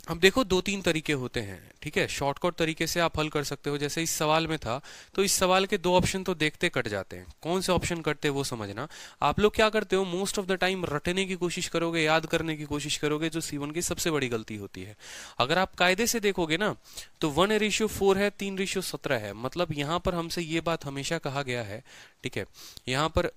अब देखो 2-3 तरीके होते हैं। ठीक है, शॉर्टकट तरीके से आप हल कर सकते हो, जैसे इस सवाल में था, तो इस सवाल के 2 ऑप्शन तो देखते कट जाते हैं। कौन से ऑप्शन कटते हैं वो समझना। आप लोग क्या करते हो, मोस्ट ऑफ द टाइम रटने की कोशिश करोगे, याद करने की कोशिश करोगे, जो C1 की सबसे बड़ी गलती होती है। अगर आप कायदे से देखोगे ना, तो 1:4 है, 3:17 है, मतलब यहां पर हमसे ये बात हमेशा कहा गया है। ठीक है, यहां पर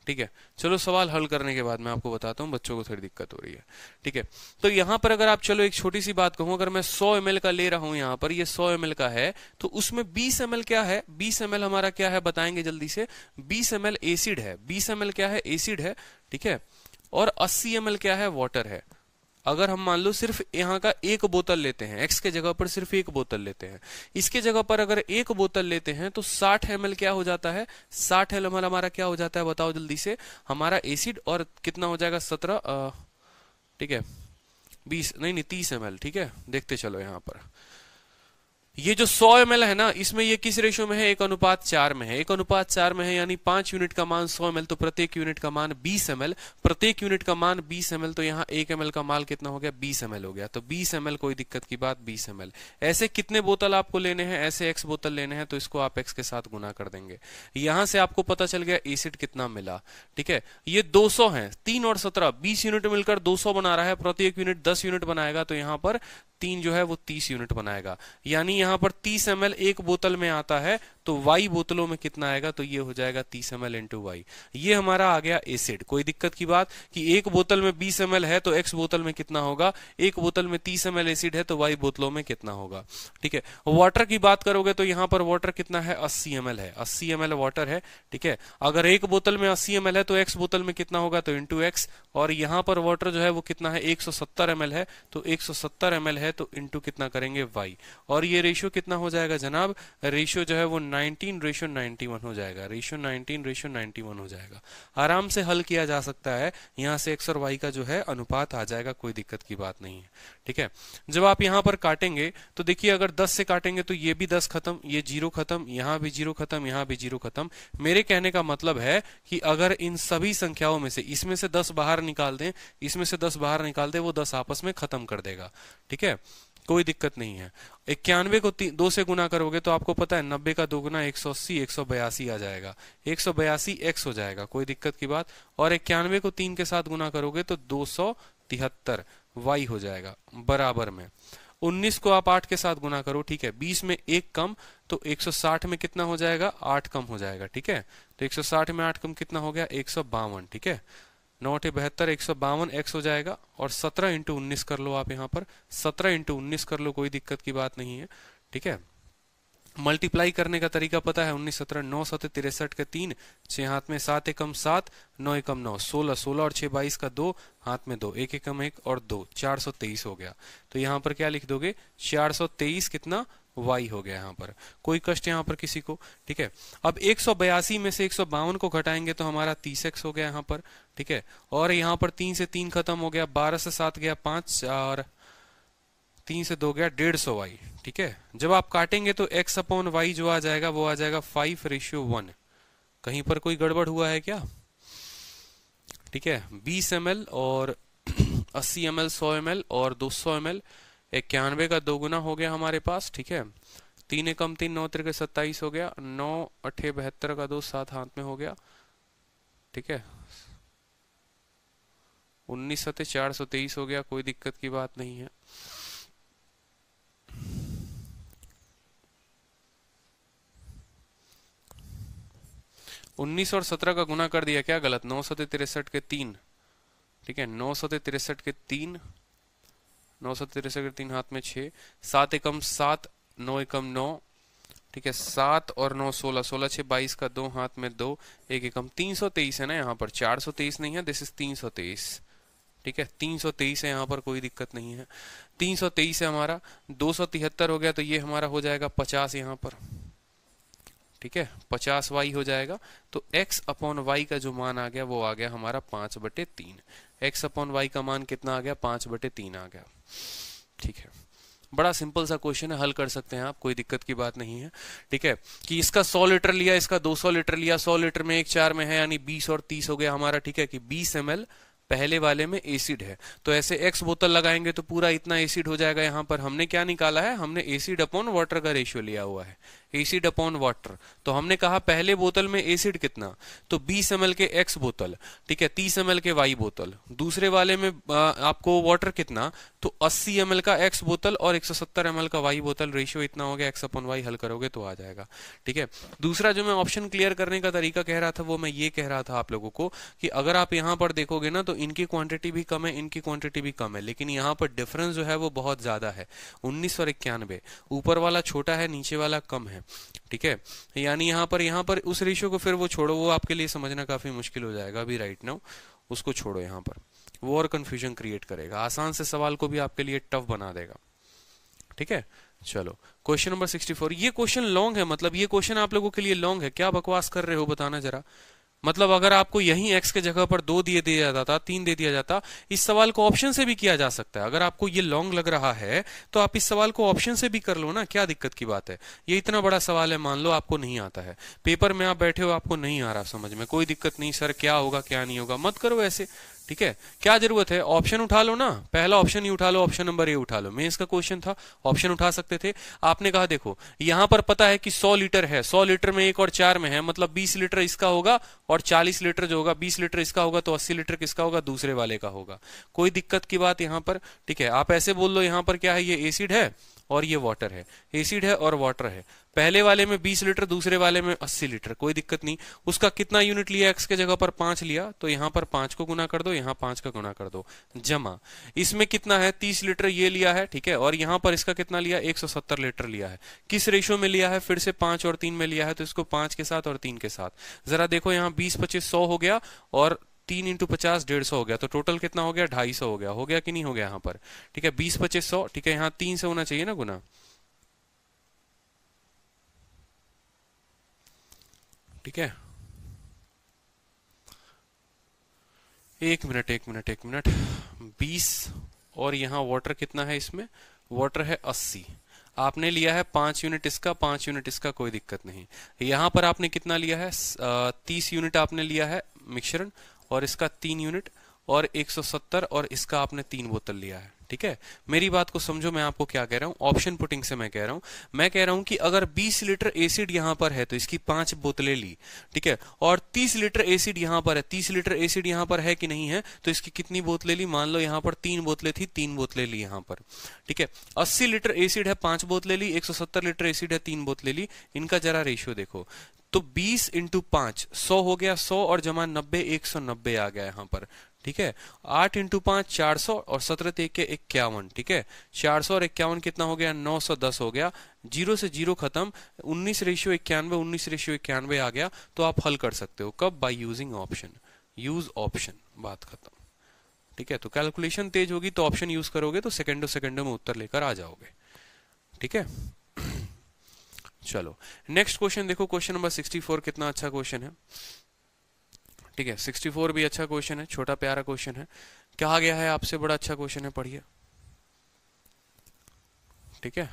ठीक है, चलो सवाल हल करने के बाद मैं आपको बताता हूँ, बच्चों को थोड़ी दिक्कत हो रही है। ठीक है, तो यहाँ पर अगर आप, चलो एक छोटी सी बात कहूँ, अगर मैं 100 ml का ले रहा हूँ, यहाँ पर ये 100 ml का है, तो उसमें 20 ml क्या है, 20 ml हमारा क्या है बताएंगे जल्दी से, 20 ml एसिड है, 20 ml क्या है, एसिड है। ठीक है, और 80 ml क्या है, वाटर है। अगर हम मान लो सिर्फ यहाँ का एक बोतल लेते हैं, एक्स के जगह पर सिर्फ एक बोतल लेते हैं, इसके जगह पर अगर एक बोतल लेते हैं तो 60 ml क्या हो जाता है, 60 ml हमारा क्या हो जाता है बताओ जल्दी से, हमारा एसिड, और कितना हो जाएगा 17, ठीक है 20 नहीं 30 ml। ठीक है, देखते चलो यहाँ पर ये जो 100 ml है ना, इसमें ये किस रेशो में है, 1:4 में है, 1:4 में है, यानी 5 यूनिट का मान 100 ml, तो प्रत्येक यूनिट का मान 20 ml, प्रत्येक यूनिट का मान 20 ml, तो यहाँ 1 ml का मान कितना हो गया, 20 ml हो गया। तो 20 ml, कोई दिक्कत की बात, 20 ml। ऐसे कितने बोतल आपको लेने हैं, ऐसे x बोतल लेने हैं, तो इसको आप x के साथ गुना कर देंगे। यहां से आपको पता चल गया एसिड कितना मिला। ठीक है, ये 200 है, 3 और 17 20 यूनिट मिलकर 200 बना रहा है, प्रत्येक यूनिट 10 यूनिट बनाएगा, तो यहाँ पर 3 जो है वो 30 यूनिट बनाएगा। यानी यहाँ पर 30 ml एक बोतल में आता है, तो y बोतलों में कितना आएगा, तो ये हो जाएगा 30 ml इंटू y। ये हमारा आ गया एसिड। कोई दिक्कत की बात कि एक बोतल में 20 ml है तो x बोतल में कितना होगा, एक बोतल में 30 ml एसिड है तो y बोतलों में कितना होगा। ठीक है, वाटर की बात करोगे तो यहाँ पर वाटर कितना है, 80 ml है, 80 ml वाटर है। ठीक है, अगर एक बोतल में 80 ml है तो x बोतल में कितना होगा, तो इंटू x, और यहाँ पर वाटर जो है वो कितना है, 170 ml है, तो 170 ml है तो इंटू कितना करेंगे, y। और ये रेशियो कितना हो जाएगा जनाब, रेशियो जो है वो 19:91 हो जाएगा, रेशियो 19:91 हो जाएगा। आराम से हल किया जा सकता है, यहाँ से x और y का जो है अनुपात आ जाएगा, कोई दिक्कत की बात नहीं है। ठीक है, जब आप यहाँ पर काटेंगे तो देखिए, अगर 10 से काटेंगे तो ये भी 10 खत्म, ये 0 खत्म, यहाँ भी 0 खत्म, यहाँ भी 0 खत्म। मेरे कहने का मतलब है कि अगर इन सभी संख्याओं में से, इसमें से 10 बाहर निकाल दें, इसमें से 10 बाहर निकाल दें, वो 10 आपस में खत्म कर देगा। ठीक है, कोई दिक्कत नहीं है। 91 को 2 से गुना करोगे तो आपको पता है 90 का 2 गुना 180, 182 आ जाएगा, 182 x हो जाएगा, कोई दिक्कत की बात। और 91 को 3 के साथ गुना करोगे तो 273 y हो जाएगा, बराबर में 19 को आप 8 के साथ गुना करो। ठीक है, 20 में 1 कम, तो 160 में कितना हो जाएगा, 8 कम हो जाएगा। ठीक है, तो 160 में 8 कम कितना हो गया, 152। ठीक है, 9×8 = 152 x हो जाएगा। और 17 × 19 कर लो आप, यहाँ पर 17 × 19 कर लो, कोई दिक्कत की बात नहीं है। ठीक है, मल्टीप्लाई करने का तरीका पता है, 19 17 9 7 63 के 3, 6 हाथ में, 7 एकम 7, 9 एकम 9, 16 16 और 6 22 का 2 हाथ में 2, 1 एकम 1 और 2, 423 हो गया। तो यहाँ पर क्या लिख दोगे, 423 कितना, y हो गया यहाँ पर। कोई कष्ट यहाँ पर किसी को। ठीक है, अब 182 में से 152 को घटाएंगे तो हमारा 30x हो गया यहाँ पर। ठीक है, और यहाँ पर 3 से 3 खत्म हो गया, 12 से 7 गया 5, और 3 से 2 गया 150 y। ठीक है, जब आप काटेंगे तो x/y जो आ जाएगा वो आ जाएगा 5:1। कहीं पर कोई गड़बड़ हुआ है क्या? ठीक है, 20 ml और 80 ml, 100 ml और 200 ml, 91 का 2 गुना हो गया हमारे पास। ठीक है, 3 एकम 3, 9 त्रिक 27 हो गया, 9 8 72 का 2 7 हाथ में हो गया। ठीक है, 19 7 423 हो गया, कोई दिक्कत की बात नहीं है। उन्नीस और 17 का गुना कर दिया, क्या गलत, 9 7 63 के 3। ठीक है, 9 7 63 के 3, 9 7 63 के 3 हाथ में 6, 7 एकम 7, 9 एकम 9। ठीक है, 7 और 9 16, 16 6 22 का 2 हाथ में 2, 1 एकम 323 है ना यहाँ पर, 423 नहीं है, दिस इज 323। ठीक है, 323 है यहाँ पर, कोई दिक्कत नहीं है। 323 है हमारा, 273 हो गया, तो ये हमारा हो जाएगा 50 यहाँ पर। ठीक है, 50 y हो जाएगा। तो x/y का जो मान आ गया वो आ गया हमारा 5/3। x/y का मान कितना आ गया, 5/3 आ गया। ठीक है, बड़ा सिंपल सा क्वेश्चन है, हल कर सकते हैं आप, कोई दिक्कत की बात नहीं है। ठीक है, कि इसका 100 लीटर लिया, इसका 200 लीटर लिया, 100 लीटर में 1 4 में है, यानी 20 और 30 हो गया हमारा। ठीक है, कि 20 ml पहले वाले में एसिड है, तो ऐसे x बोतल लगाएंगे तो पूरा इतना एसिड हो जाएगा। यहाँ पर हमने क्या निकाला है, हमने एसिड/वाटर का रेशियो लिया हुआ है। Acid upon water. तो हमने कहा पहले बोतल में एसिड कितना, तो 20 ml के एक्स बोतल, ठीक है, 30 ml के वाई बोतल। दूसरे वाले में आपको वाटर कितना, तो 80 ml का एक्स बोतल और 170 ml का वाई बोतल, रेशियो इतना हो गया, एक्स अपॉन वाई हल करोगे तो आ जाएगा। ठीक है, दूसरा जो मैं ऑप्शन क्लियर करने का तरीका कह रहा था वो मैं ये कह रहा था आप लोगों को कि अगर आप यहाँ पर देखोगे ना तो इनकी क्वांटिटी भी कम है, इनकी क्वांटिटी भी कम है, लेकिन यहाँ पर डिफरेंस जो है वो बहुत ज्यादा है, 19 और 91। ऊपर वाला छोटा है, नीचे वाला कम है। ठीक है, यानी यहाँ पर उस रेशियो को फिर वो छोड़ो, वो आपके लिए समझना काफी मुश्किल हो जाएगा अभी राइट नाउ, उसको छोड़ो यहाँ पर, वो और कंफ्यूजन क्रिएट करेगा, आसान से सवाल को भी आपके लिए टफ बना देगा। ठीक है, चलो क्वेश्चन नंबर 64। ये क्वेश्चन लॉन्ग है, मतलब ये क्वेश्चन आप लोगों के लिए लॉन्ग है, क्या बकवास कर रहे हो बताना जरा। मतलब अगर आपको यहीं x के जगह पर 2 दिए दिया जाता, 3 दे दिया जाता, इस सवाल को ऑप्शन से भी किया जा सकता है। अगर आपको ये लॉन्ग लग रहा है तो आप इस सवाल को ऑप्शन से भी कर लो ना, क्या दिक्कत की बात है। ये इतना बड़ा सवाल है, मान लो आपको नहीं आता है, पेपर में आप बैठे हो, आपको नहीं आ रहा समझ में, कोई दिक्कत नहीं सर, क्या होगा क्या नहीं होगा, मत करो ऐसे। ठीक है, क्या जरूरत है, ऑप्शन उठा लो ना, पहला ऑप्शन ही उठा लो, ऑप्शन नंबर ए उठा लो। मेंस का क्वेश्चन था, ऑप्शन उठा सकते थे। आपने कहा देखो यहां पर पता है कि 100 लीटर है, 100 लीटर में 1 और 4 में है, मतलब 20 लीटर इसका होगा और 40 लीटर जो होगा, 20 लीटर इसका होगा तो 80 लीटर किसका होगा, दूसरे वाले का होगा। कोई दिक्कत की बात यहां पर। ठीक है, आप ऐसे बोल लो यहां पर क्या है, ये एसिड है और ये वाटर है, एसिड है और वाटर है। पहले वाले में 20 लीटर, दूसरे वाले में 80 लीटर, कोई दिक्कत नहीं। उसका कितना यूनिट लिया, x के जगह पर 5 लिया, तो यहां पर 5 को गुना कर दो, यहां 5 का गुना कर दो, जमा इसमें कितना है, 30 लीटर ये लिया है। ठीक है, और यहां पर इसका कितना लिया, 170 लीटर लिया है। किस रेशियो में लिया है, फिर से 5 और 3 में लिया है, तो इसको 5 के साथ और 3 के साथ। जरा देखो यहाँ 20 25 100 हो गया और 3 इंटू 50 150 हो गया, तो टोटल कितना हो गया, 250 हो गया कि नहीं हो गया यहाँ पर। ठीक है, 20 25 100, ठीक है, यहाँ 3 से होना चाहिए ना गुना। ठीक है, एक मिनट 20 और यहाँ वाटर कितना है, इसमें वाटर है 80। आपने लिया है 5 यूनिट इसका, 5 यूनिट इसका, कोई दिक्कत नहीं। यहाँ पर आपने कितना लिया है, 30 यूनिट आपने लिया है मिश्रण, और इसका 3 यूनिट, और 170, और इसका आपने 3 बोतल लिया है। ठीक है, मेरी बात को समझो, मैं आपको क्या कह रहा हूं, ऑप्शन पुटिंग से मैं कह रहा हूं कि अगर 20 लीटर एसिड यहां पर है तो इसकी 5 बोतलें ली। ठीक है, और 30 लीटर एसिड यहां पर है, 30 लीटर एसिड यहां पर है कि नहीं है, तो इसकी कितनी बोतलें ली, मान लो यहां पर 3 बोतलें थी, 3 बोतलें ली यहां पर। ठीक है, 80 लीटर एसिड है, 5 बोतलें ली, 170 लीटर एसिड है, 3 बोतलें ली। इनका जरा रेशियो देखो, तो 20 इंटू 5 100 हो गया, 100 और जमा 90 190 आ गया यहाँ पर। ठीक है, 8 इंटू 5 400 और 17 के 51। ठीक है, 400 और 51 कितना हो गया, 910 हो गया, 0 से 0 खत्म, 19 रेशियो 91, 19 रेशियो 91 आ गया। तो आप हल कर सकते हो, कब, by using option, use option, बात खत्म। ठीक है, तो कैलकुलेशन तेज होगी तो ऑप्शन यूज करोगे तो सेकंडों में उत्तर लेकर आ जाओगे। ठीक है, चलो नेक्स्ट क्वेश्चन देखो, क्वेश्चन नंबर 64, कितना अच्छा क्वेश्चन है। ठीक है, 64 भी अच्छा क्वेश्चन है, छोटा प्यारा क्वेश्चन है, कहा गया है आपसे बड़ा अच्छा क्वेश्चन है, पढ़िए। ठीक है,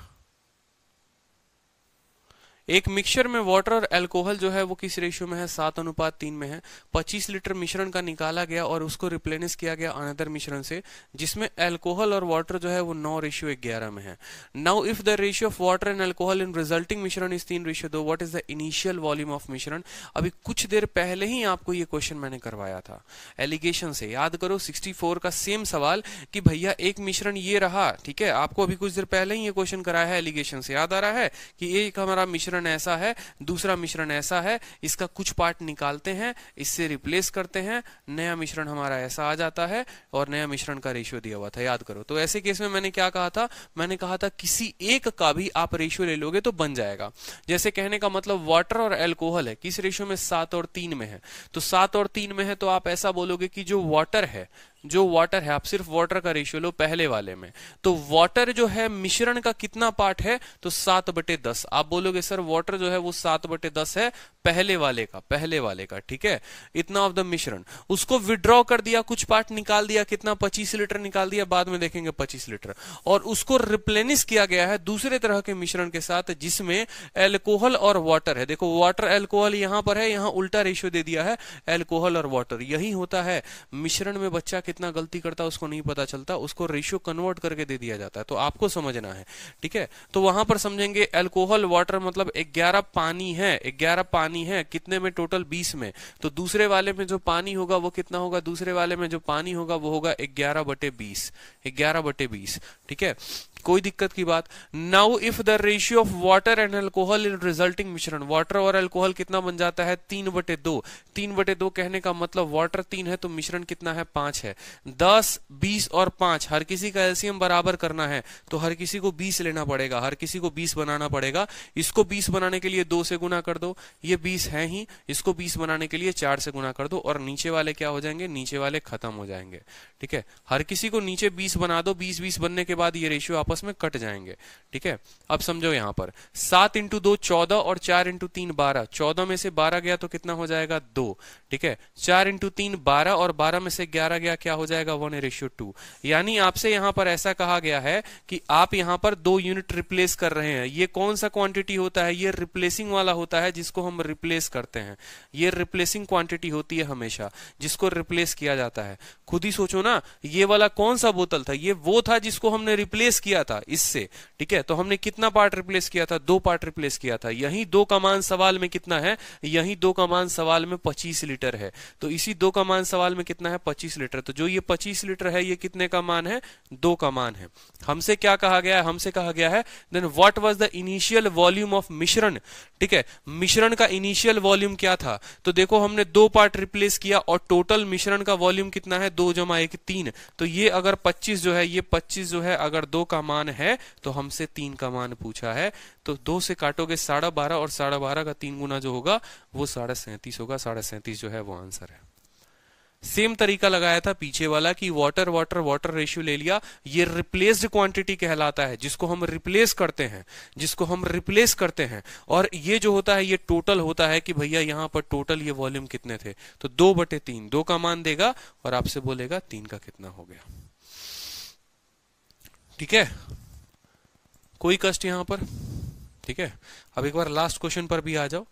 एक मिक्सचर में वाटर और अल्कोहल जो है वो किस रेशियो में है, 7:3 में है। 25 लीटर मिश्रण का निकाला गया और उसको रिप्लेनिश किया गया अनदर मिश्रण से जिसमें अल्कोहल और वाटर जो है वो 9:11 में है। Now if the ratio of water and alcohol in resulting मिश्रण is 3:2, what is the initial volume of मिश्रण। अभी कुछ देर पहले ही आपको ये क्वेश्चन मैंने करवाया था एलिगेशन से, याद करो 64 का सेम सवाल कि भैया एक मिश्रण ये रहा। ठीक है, आपको अभी कुछ देर पहले ही ये क्वेश्चन कराया है एलिगेशन से, याद आ रहा है कि एक हमारा मिश्रण ऐसा है, दूसरा मिश्रण ऐसा है, इसका कुछ पार्ट निकालते हैं, इससे रिप्लेस करते हैं, नया मिश्रण हमारा ऐसा आ जाता है और नया मिश्रण का रेशियो दिया हुआ था, याद करो। तो ऐसे केस में मैंने क्या कहा था, मैंने कहा था किसी एक का भी आप रेशियो ले लोगे तो बन जाएगा। जैसे कहने का मतलब वाटर और अल्कोहल है, किस रेशियो में, 7 और 3 में है, तो 7 और 3 में है तो आप ऐसा बोलोगे कि जो वाटर है, आप सिर्फ वाटर का रेशियो लो पहले वाले में, तो वाटर जो है मिश्रण का कितना पार्ट है, तो 7/10। आप बोलोगे सर वाटर जो है वो 7/10 है पहले वाले का। ठीक है, इतना ऑफ द मिश्रण, उसको विड्रॉ कर दिया, कुछ पार्ट निकाल दिया, कितना, 25 लीटर निकाल दिया, बाद में देखेंगे 25 लीटर, और उसको रिप्लेनिश किया गया है दूसरे तरह के मिश्रण के साथ जिसमें अल्कोहल और वाटर है। देखो वाटर अल्कोहल यहां पर है, यहां उल्टा रेशियो दे दिया है, अल्कोहल और वाटर। यही होता है मिश्रण में बच्चा कितना गलती करता है उसको नहीं पता चलता, उसको रेशियो कन्वर्ट करके दे दिया जाता है, तो आपको समझना है। ठीक है, तो वहां पर समझेंगे अल्कोहल वाटर मतलब 11 पानी है, 11 पानी है कितने में, टोटल 20 में, तो दूसरे वाले में जो पानी होगा वो कितना होगा, दूसरे वाले में जो पानी होगा वो होगा 11/20, 11/20। ठीक है, कोई दिक्कत की बात। Now if the ratio of water and alcohol in resulting मिश्रण, वाटर और अल्कोहल कितना बन जाता है 3/2, 3/2 कहने का मतलब वाटर 3 है तो मिश्रण कितना है 5 है। 10, 20 और 5 हर किसी का एलसीएम बराबर करना है तो हर किसी को 20 लेना पड़ेगा, हर किसी को 20 बनाना पड़ेगा। इसको 20 बनाने के लिए 2 से गुना कर दो, ये 20 है ही, इसको 20 बनाने के लिए 4 से गुना कर दो और नीचे वाले क्या हो जाएंगे, नीचे वाले खत्म हो जाएंगे। ठीक है, हर किसी को नीचे 20 बना दो, 20-20 बनने के बाद ये रेशियो आपस में कट जाएंगे। ठीक है, अब समझो यहां पर 7 × 2 14 और 4 × 3 12, 14 में से 12 गया तो कितना हो जाएगा 2। ठीक है, 4 × 3 12 और 12 में से 11 गया, क्या हो जाएगा 1:2। यानी आपसे यहां पर ऐसा कहा गया है कि आप यहां पर 2 यूनिट रिप्लेस कर रहे हैं। ये कौन सा क्वांटिटी होता है, ये रिप्लेसिंग वाला होता है जिसको हम रिप्लेस करते हैं। ये रिप्लेसिंग क्वांटिटी होती है हमेशा जिसको रिप्लेस किया जाता है। खुद ही सोचो ना, ये वाला कौन सा बोतल था, ये वो था जिसको हमने रिप्लेस किया था इससे। ठीक है, तो हमने कितना पार्ट रिप्लेस किया था, 2 पार्ट रिप्लेस किया था। यही 2 का मान सवाल में कितना है, यही 2 का मान सवाल में 25 लीटर है, तो इसी 2 का मान सवाल में कितना है 25 लीटर। तो जो ये 25 लीटर है ये कितने का मान है, 2 का मान है। हमसे क्या कहा गया है, हमसे कहा गया है then what was the initial volume of मिश्रण। ठीक है, मिश्रण का इनिशियल वॉल्यूम क्या था, तो देखो हमने 2 पार्ट रिप्लेस किया और टोटल मिश्रण का वॉल्यूम कितना है 2 + 1 3। तो ये अगर 25 जो है, ये 25 जो है अगर 2 का मान है तो हमसे 3 का मान पूछा है। तो 2 से काटोगे 12.5 और 12.5 का 3 गुना जो होगा वो 37.5 होगा। 37.5 जो है वो आंसर है। सेम तरीका लगाया था पीछे वाला कि वाटर वाटर वाटर रेशियो ले लिया, ये रिप्लेस्ड क्वांटिटी कहलाता है जिसको हम रिप्लेस करते हैं, जिसको हम रिप्लेस करते हैं। और ये जो होता है ये टोटल होता है कि भैया यहां पर टोटल ये वॉल्यूम कितने थे, तो 2/3, 2 का मान देगा और आपसे बोलेगा 3 का कितना हो गया। ठीक है, कोई कष्ट यहां पर। ठीक है, अब एक बार लास्ट क्वेश्चन पर भी आ जाओ।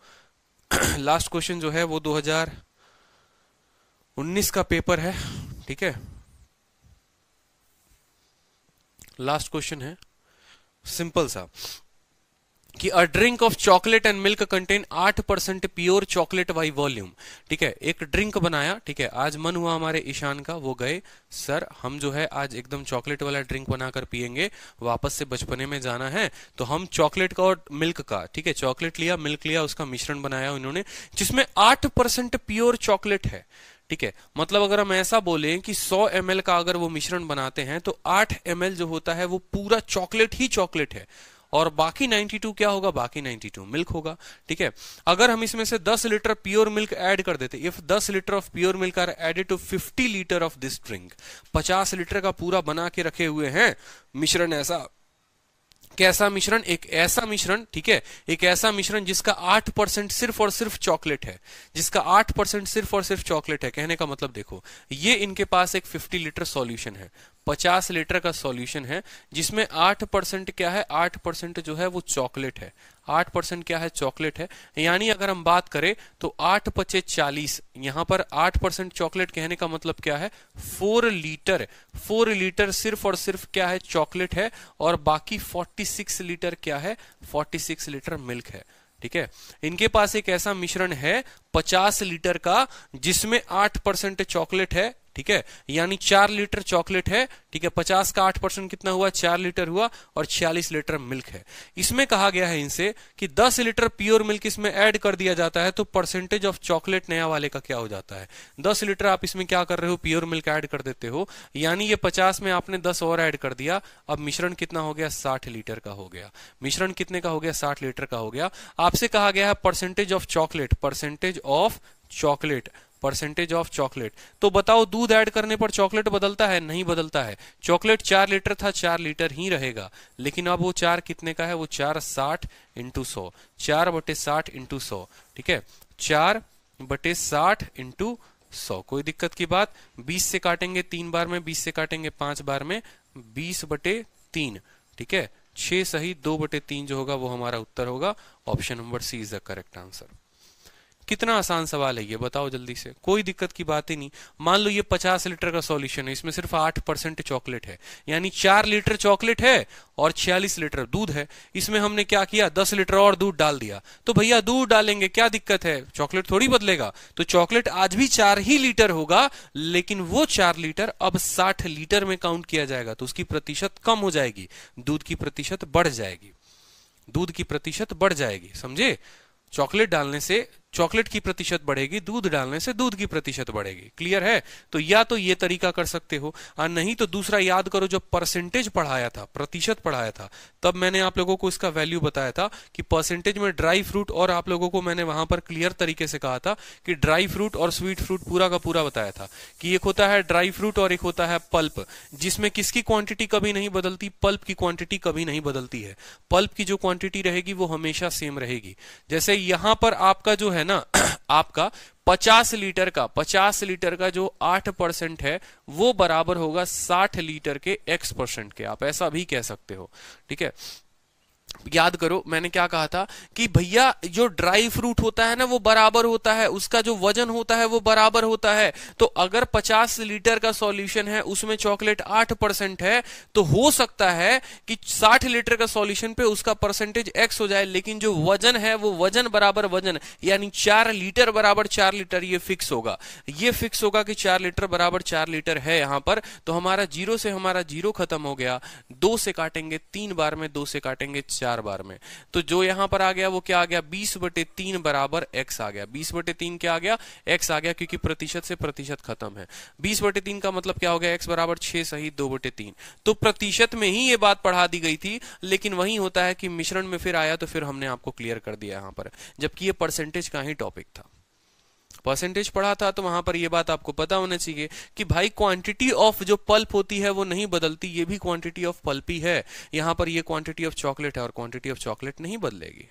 लास्ट क्वेश्चन जो है वो 2019 का पेपर है। ठीक है, लास्ट क्वेश्चन है सिंपल सा कि a drink of chocolate and milk contain 8% pure chocolate by volume. ठीक है, एक ड्रिंक बनाया। ठीक है, आज मन हुआ हमारे ईशान का, वो गए सर हम जो है आज एकदम चॉकलेट वाला ड्रिंक बनाकर पियेंगे, वापस से बचपने में जाना है। तो हम चॉकलेट का और मिल्क का, ठीक है, चॉकलेट लिया मिल्क लिया, उसका मिश्रण बनाया उन्होंने जिसमें 8% प्योर चॉकलेट है। ठीक है, मतलब अगर हम ऐसा बोलें कि 100 ml का अगर वो मिश्रण बनाते हैं तो 8 ml जो होता है वो पूरा चॉकलेट ही चॉकलेट है और बाकी 92 क्या होगा, बाकी 92 मिल्क होगा। ठीक है, अगर हम इसमें से 10 लीटर प्योर मिल्क ऐड कर देते, if 10 litre of pure milk are added to 50 litre of this drink, 50 litre का पूरा बना के रखे हुए हैं मिश्रण। ऐसा कैसा मिश्रण, एक ऐसा मिश्रण, ठीक है, एक ऐसा मिश्रण जिसका 8% सिर्फ और सिर्फ चॉकलेट है, जिसका 8% सिर्फ और सिर्फ चॉकलेट है। कहने का मतलब देखो, ये इनके पास एक 50 लीटर सॉल्यूशन है, 50 लीटर का सॉल्यूशन है जिसमें 8% क्या है, 8% जो है वो चॉकलेट है, 8% क्या है, चॉकलेट है। यानी अगर हम बात करें तो 8 × 5 = 40, यहां पर 8% चॉकलेट, कहने का मतलब क्या है 4 लीटर, 4 लीटर सिर्फ और सिर्फ क्या है, चॉकलेट है और बाकी 46 लीटर क्या है, 46 लीटर मिल्क है। ठीक है, इनके पास एक ऐसा मिश्रण है 50 लीटर का जिसमें 8% चॉकलेट है। ठीक है, यानी 4 लीटर चॉकलेट है। ठीक है, 50 का 8% कितना हुआ, 4 लीटर हुआ और 46 लीटर मिल्क है। इसमें कहा गया है इनसे कि 10 लीटर प्योर मिल्क इसमें ऐड कर दिया जाता है तो परसेंटेज ऑफ चॉकलेट नया वाले का क्या हो जाता है। 10 लीटर आप इसमें क्या कर रहे हो, प्योर मिल्क ऐड कर देते हो, यानी ये 50 में आपने 10 और ऐड कर दिया। अब मिश्रण कितना हो गया, 60 लीटर का हो गया। मिश्रण कितने का हो गया, 60 लीटर का हो गया। आपसे कहा गया है percentage of chocolate, percentage of chocolate, percentage of chocolate. तो बताओ दूध ऐड करने पर चॉकलेट बदलता है, नहीं बदलता है। चॉकलेट 4 लीटर था, 4 लीटर ही रहेगा, लेकिन अब वो 4 कितने का है, वो 4 60 × 100, 4/60 × 100। ठीक है, 4/60 × 100। कोई दिक्कत की बात। 20 से काटेंगे 3 बार में, 20 से काटेंगे 5 बार में, 20/3। ठीक है, 6 सही 2/3 जो होगा वो हमारा उत्तर होगा। Option number C is the correct answer. कितना आसान सवाल है ये, बताओ जल्दी से, कोई दिक्कत की बात ही नहीं। मान लो ये 50 लीटर का सॉल्यूशन है, इसमें सिर्फ 8% चॉकलेट है, यानी 4 लीटर चॉकलेट है और 46 लीटर दूध है। इसमें हमने क्या किया, 10 लीटर और दूध डाल दिया। तो भैया दूध डालेंगे, क्या दिक्कत है, चॉकलेट थोड़ी बदलेगा। तो चॉकलेट आज भी 4 ही लीटर होगा, लेकिन वो 4 लीटर अब 60 लीटर में काउंट किया जाएगा, तो उसकी प्रतिशत कम हो जाएगी, दूध की प्रतिशत बढ़ जाएगी, दूध की प्रतिशत बढ़ जाएगी, समझे। चॉकलेट डालने से चॉकलेट की प्रतिशत बढ़ेगी, दूध डालने से दूध की प्रतिशत बढ़ेगी। क्लियर है। तो या तो ये तरीका कर सकते हो, और नहीं तो दूसरा याद करो, जब परसेंटेज पढ़ाया था, प्रतिशत पढ़ाया था, तब मैंने आप लोगों को इसका वैल्यू बताया था कि परसेंटेज में ड्राई फ्रूट, और आप लोगों को मैंने वहां पर क्लियर तरीके से कहा था कि ड्राई फ्रूट और स्वीट फ्रूट पूरा का पूरा बताया था कि एक होता है ड्राई फ्रूट और एक होता है पल्प, जिसमें किसकी क्वांटिटी कभी नहीं बदलती, पल्प की क्वांटिटी कभी नहीं बदलती है। पल्प की जो क्वांटिटी रहेगी वो हमेशा सेम रहेगी। जैसे यहां पर आपका जो है ना आपका 50 लीटर का जो 8% है वो बराबर होगा 60 लीटर के x% के, आप ऐसा भी कह सकते हो। ठीक है, याद करो मैंने क्या कहा था कि भैया जो ड्राई फ्रूट होता है ना वो बराबर होता है, उसका जो वजन होता है वो बराबर होता है। तो अगर 50 लीटर का सॉल्यूशन है उसमें चॉकलेट 8% है, तो हो सकता है कि 60 लीटर का सॉल्यूशन पे उसका परसेंटेज x हो जाए, लेकिन जो वजन है वो वजन बराबर वजन, यानी 4 लीटर बराबर 4 लीटर, ये फिक्स होगा। ये फिक्स होगा कि 4 लीटर बराबर 4 लीटर है यहां पर। तो हमारा जीरो से हमारा जीरो खत्म हो गया, 2 से काटेंगे 3 बार में, 2 से काटेंगे 4 बार में, तो जो यहां पर आ गया वो क्या आ गया, 20/3 बराबर x आ गया। 20/3 क्या आ गया, x आ गया, क्योंकि प्रतिशत से प्रतिशत खत्म है। 20/3 का मतलब क्या हो गया, x बराबर 6 सही 2/3। तो प्रतिशत में ही ये बात पढ़ा दी गई थी, लेकिन वही होता है कि मिश्रण में फिर आया तो फिर हमने आपको क्लियर कर दिया यहां पर, जबकि ये परसेंटेज का ही टॉपिक था। परसेंटेज पढ़ा था तो वहां पर ये बात आपको पता होना चाहिए कि भाई क्वांटिटी ऑफ जो पल्प होती है वो नहीं बदलती, ये भी क्वांटिटी ऑफ पल्प ही है। यहां पर ये क्वांटिटी ऑफ चॉकलेट है और क्वांटिटी ऑफ चॉकलेट नहीं बदलेगी।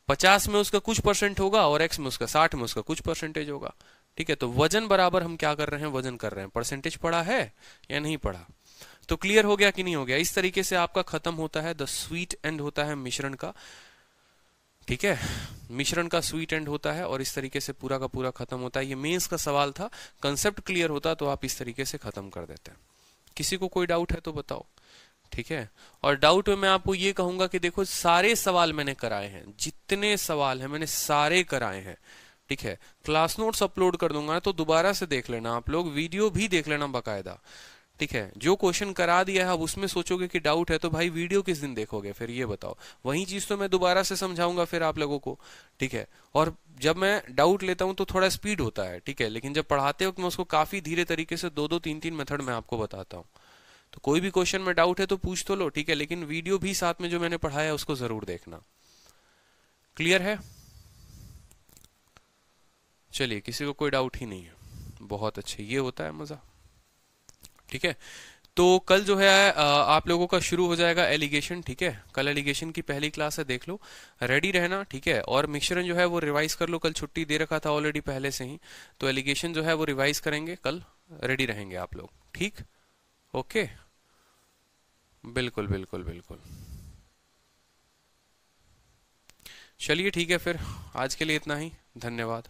50 में उसका कुछ परसेंट होगा और x में उसका 60 में उसका कुछ परसेंटेज होगा। ठीक है, तो वजन बराबर हम क्या कर रहे हैं, वजन कर रहे हैं। परसेंटेज पढ़ा है या नहीं पढ़ा, तो क्लियर हो गया कि नहीं हो गया। इस तरीके से आपका खत्म होता है द स्वीट एंड होता है मिश्रण का। ठीक है, मिश्रण का स्वीट एंड होता है और इस तरीके से पूरा का पूरा खत्म होता है। ये मेंस का सवाल था, कंसेप्ट क्लियर होता तो आप इस तरीके से खत्म कर देते हैं। किसी को कोई डाउट है तो बताओ। ठीक है, और डाउट में मैं आपको ये कहूंगा कि देखो सारे सवाल मैंने कराए हैं, जितने सवाल हैं मैंने सारे कराए हैं। ठीक है, क्लास नोट्स अपलोड कर दूंगा तो दोबारा से देख लेना, आप लोग वीडियो भी देख लेना बाकायदा। ठीक है, जो क्वेश्चन करा दिया है अब उसमें सोचोगे कि डाउट है तो भाई वीडियो किस दिन देखोगे, फिर ये बताओ। वही चीज तो मैं दोबारा से समझाऊंगा फिर आप लोगों को। ठीक है, और जब मैं डाउट लेता हूं तो थोड़ा स्पीड होता है। ठीक है, लेकिन जब पढ़ाते वक्त मैं उसको काफी धीरे तरीके से 2-2 3-3 मेथड में आपको बताता हूँ। तो कोई भी क्वेश्चन में डाउट है तो पूछ तो लो, ठीक है, लेकिन वीडियो भी साथ में जो मैंने पढ़ाया है उसको जरूर देखना। क्लियर है, चलिए किसी को कोई डाउट ही नहीं है, बहुत अच्छे, ये होता है मजा। ठीक है, तो कल जो है आप लोगों का शुरू हो जाएगा एलिगेशन। ठीक है, कल एलिगेशन की पहली क्लास है, देख लो, रेडी रहना। ठीक है, और मिक्सचर जो है वो रिवाइज कर लो, कल छुट्टी दे रखा था ऑलरेडी पहले से ही, तो एलिगेशन जो है वो रिवाइज करेंगे, कल रेडी रहेंगे आप लोग। ठीक, ओके, बिल्कुल बिल्कुल बिल्कुल। चलिए ठीक है, फिर आज के लिए इतना ही, धन्यवाद।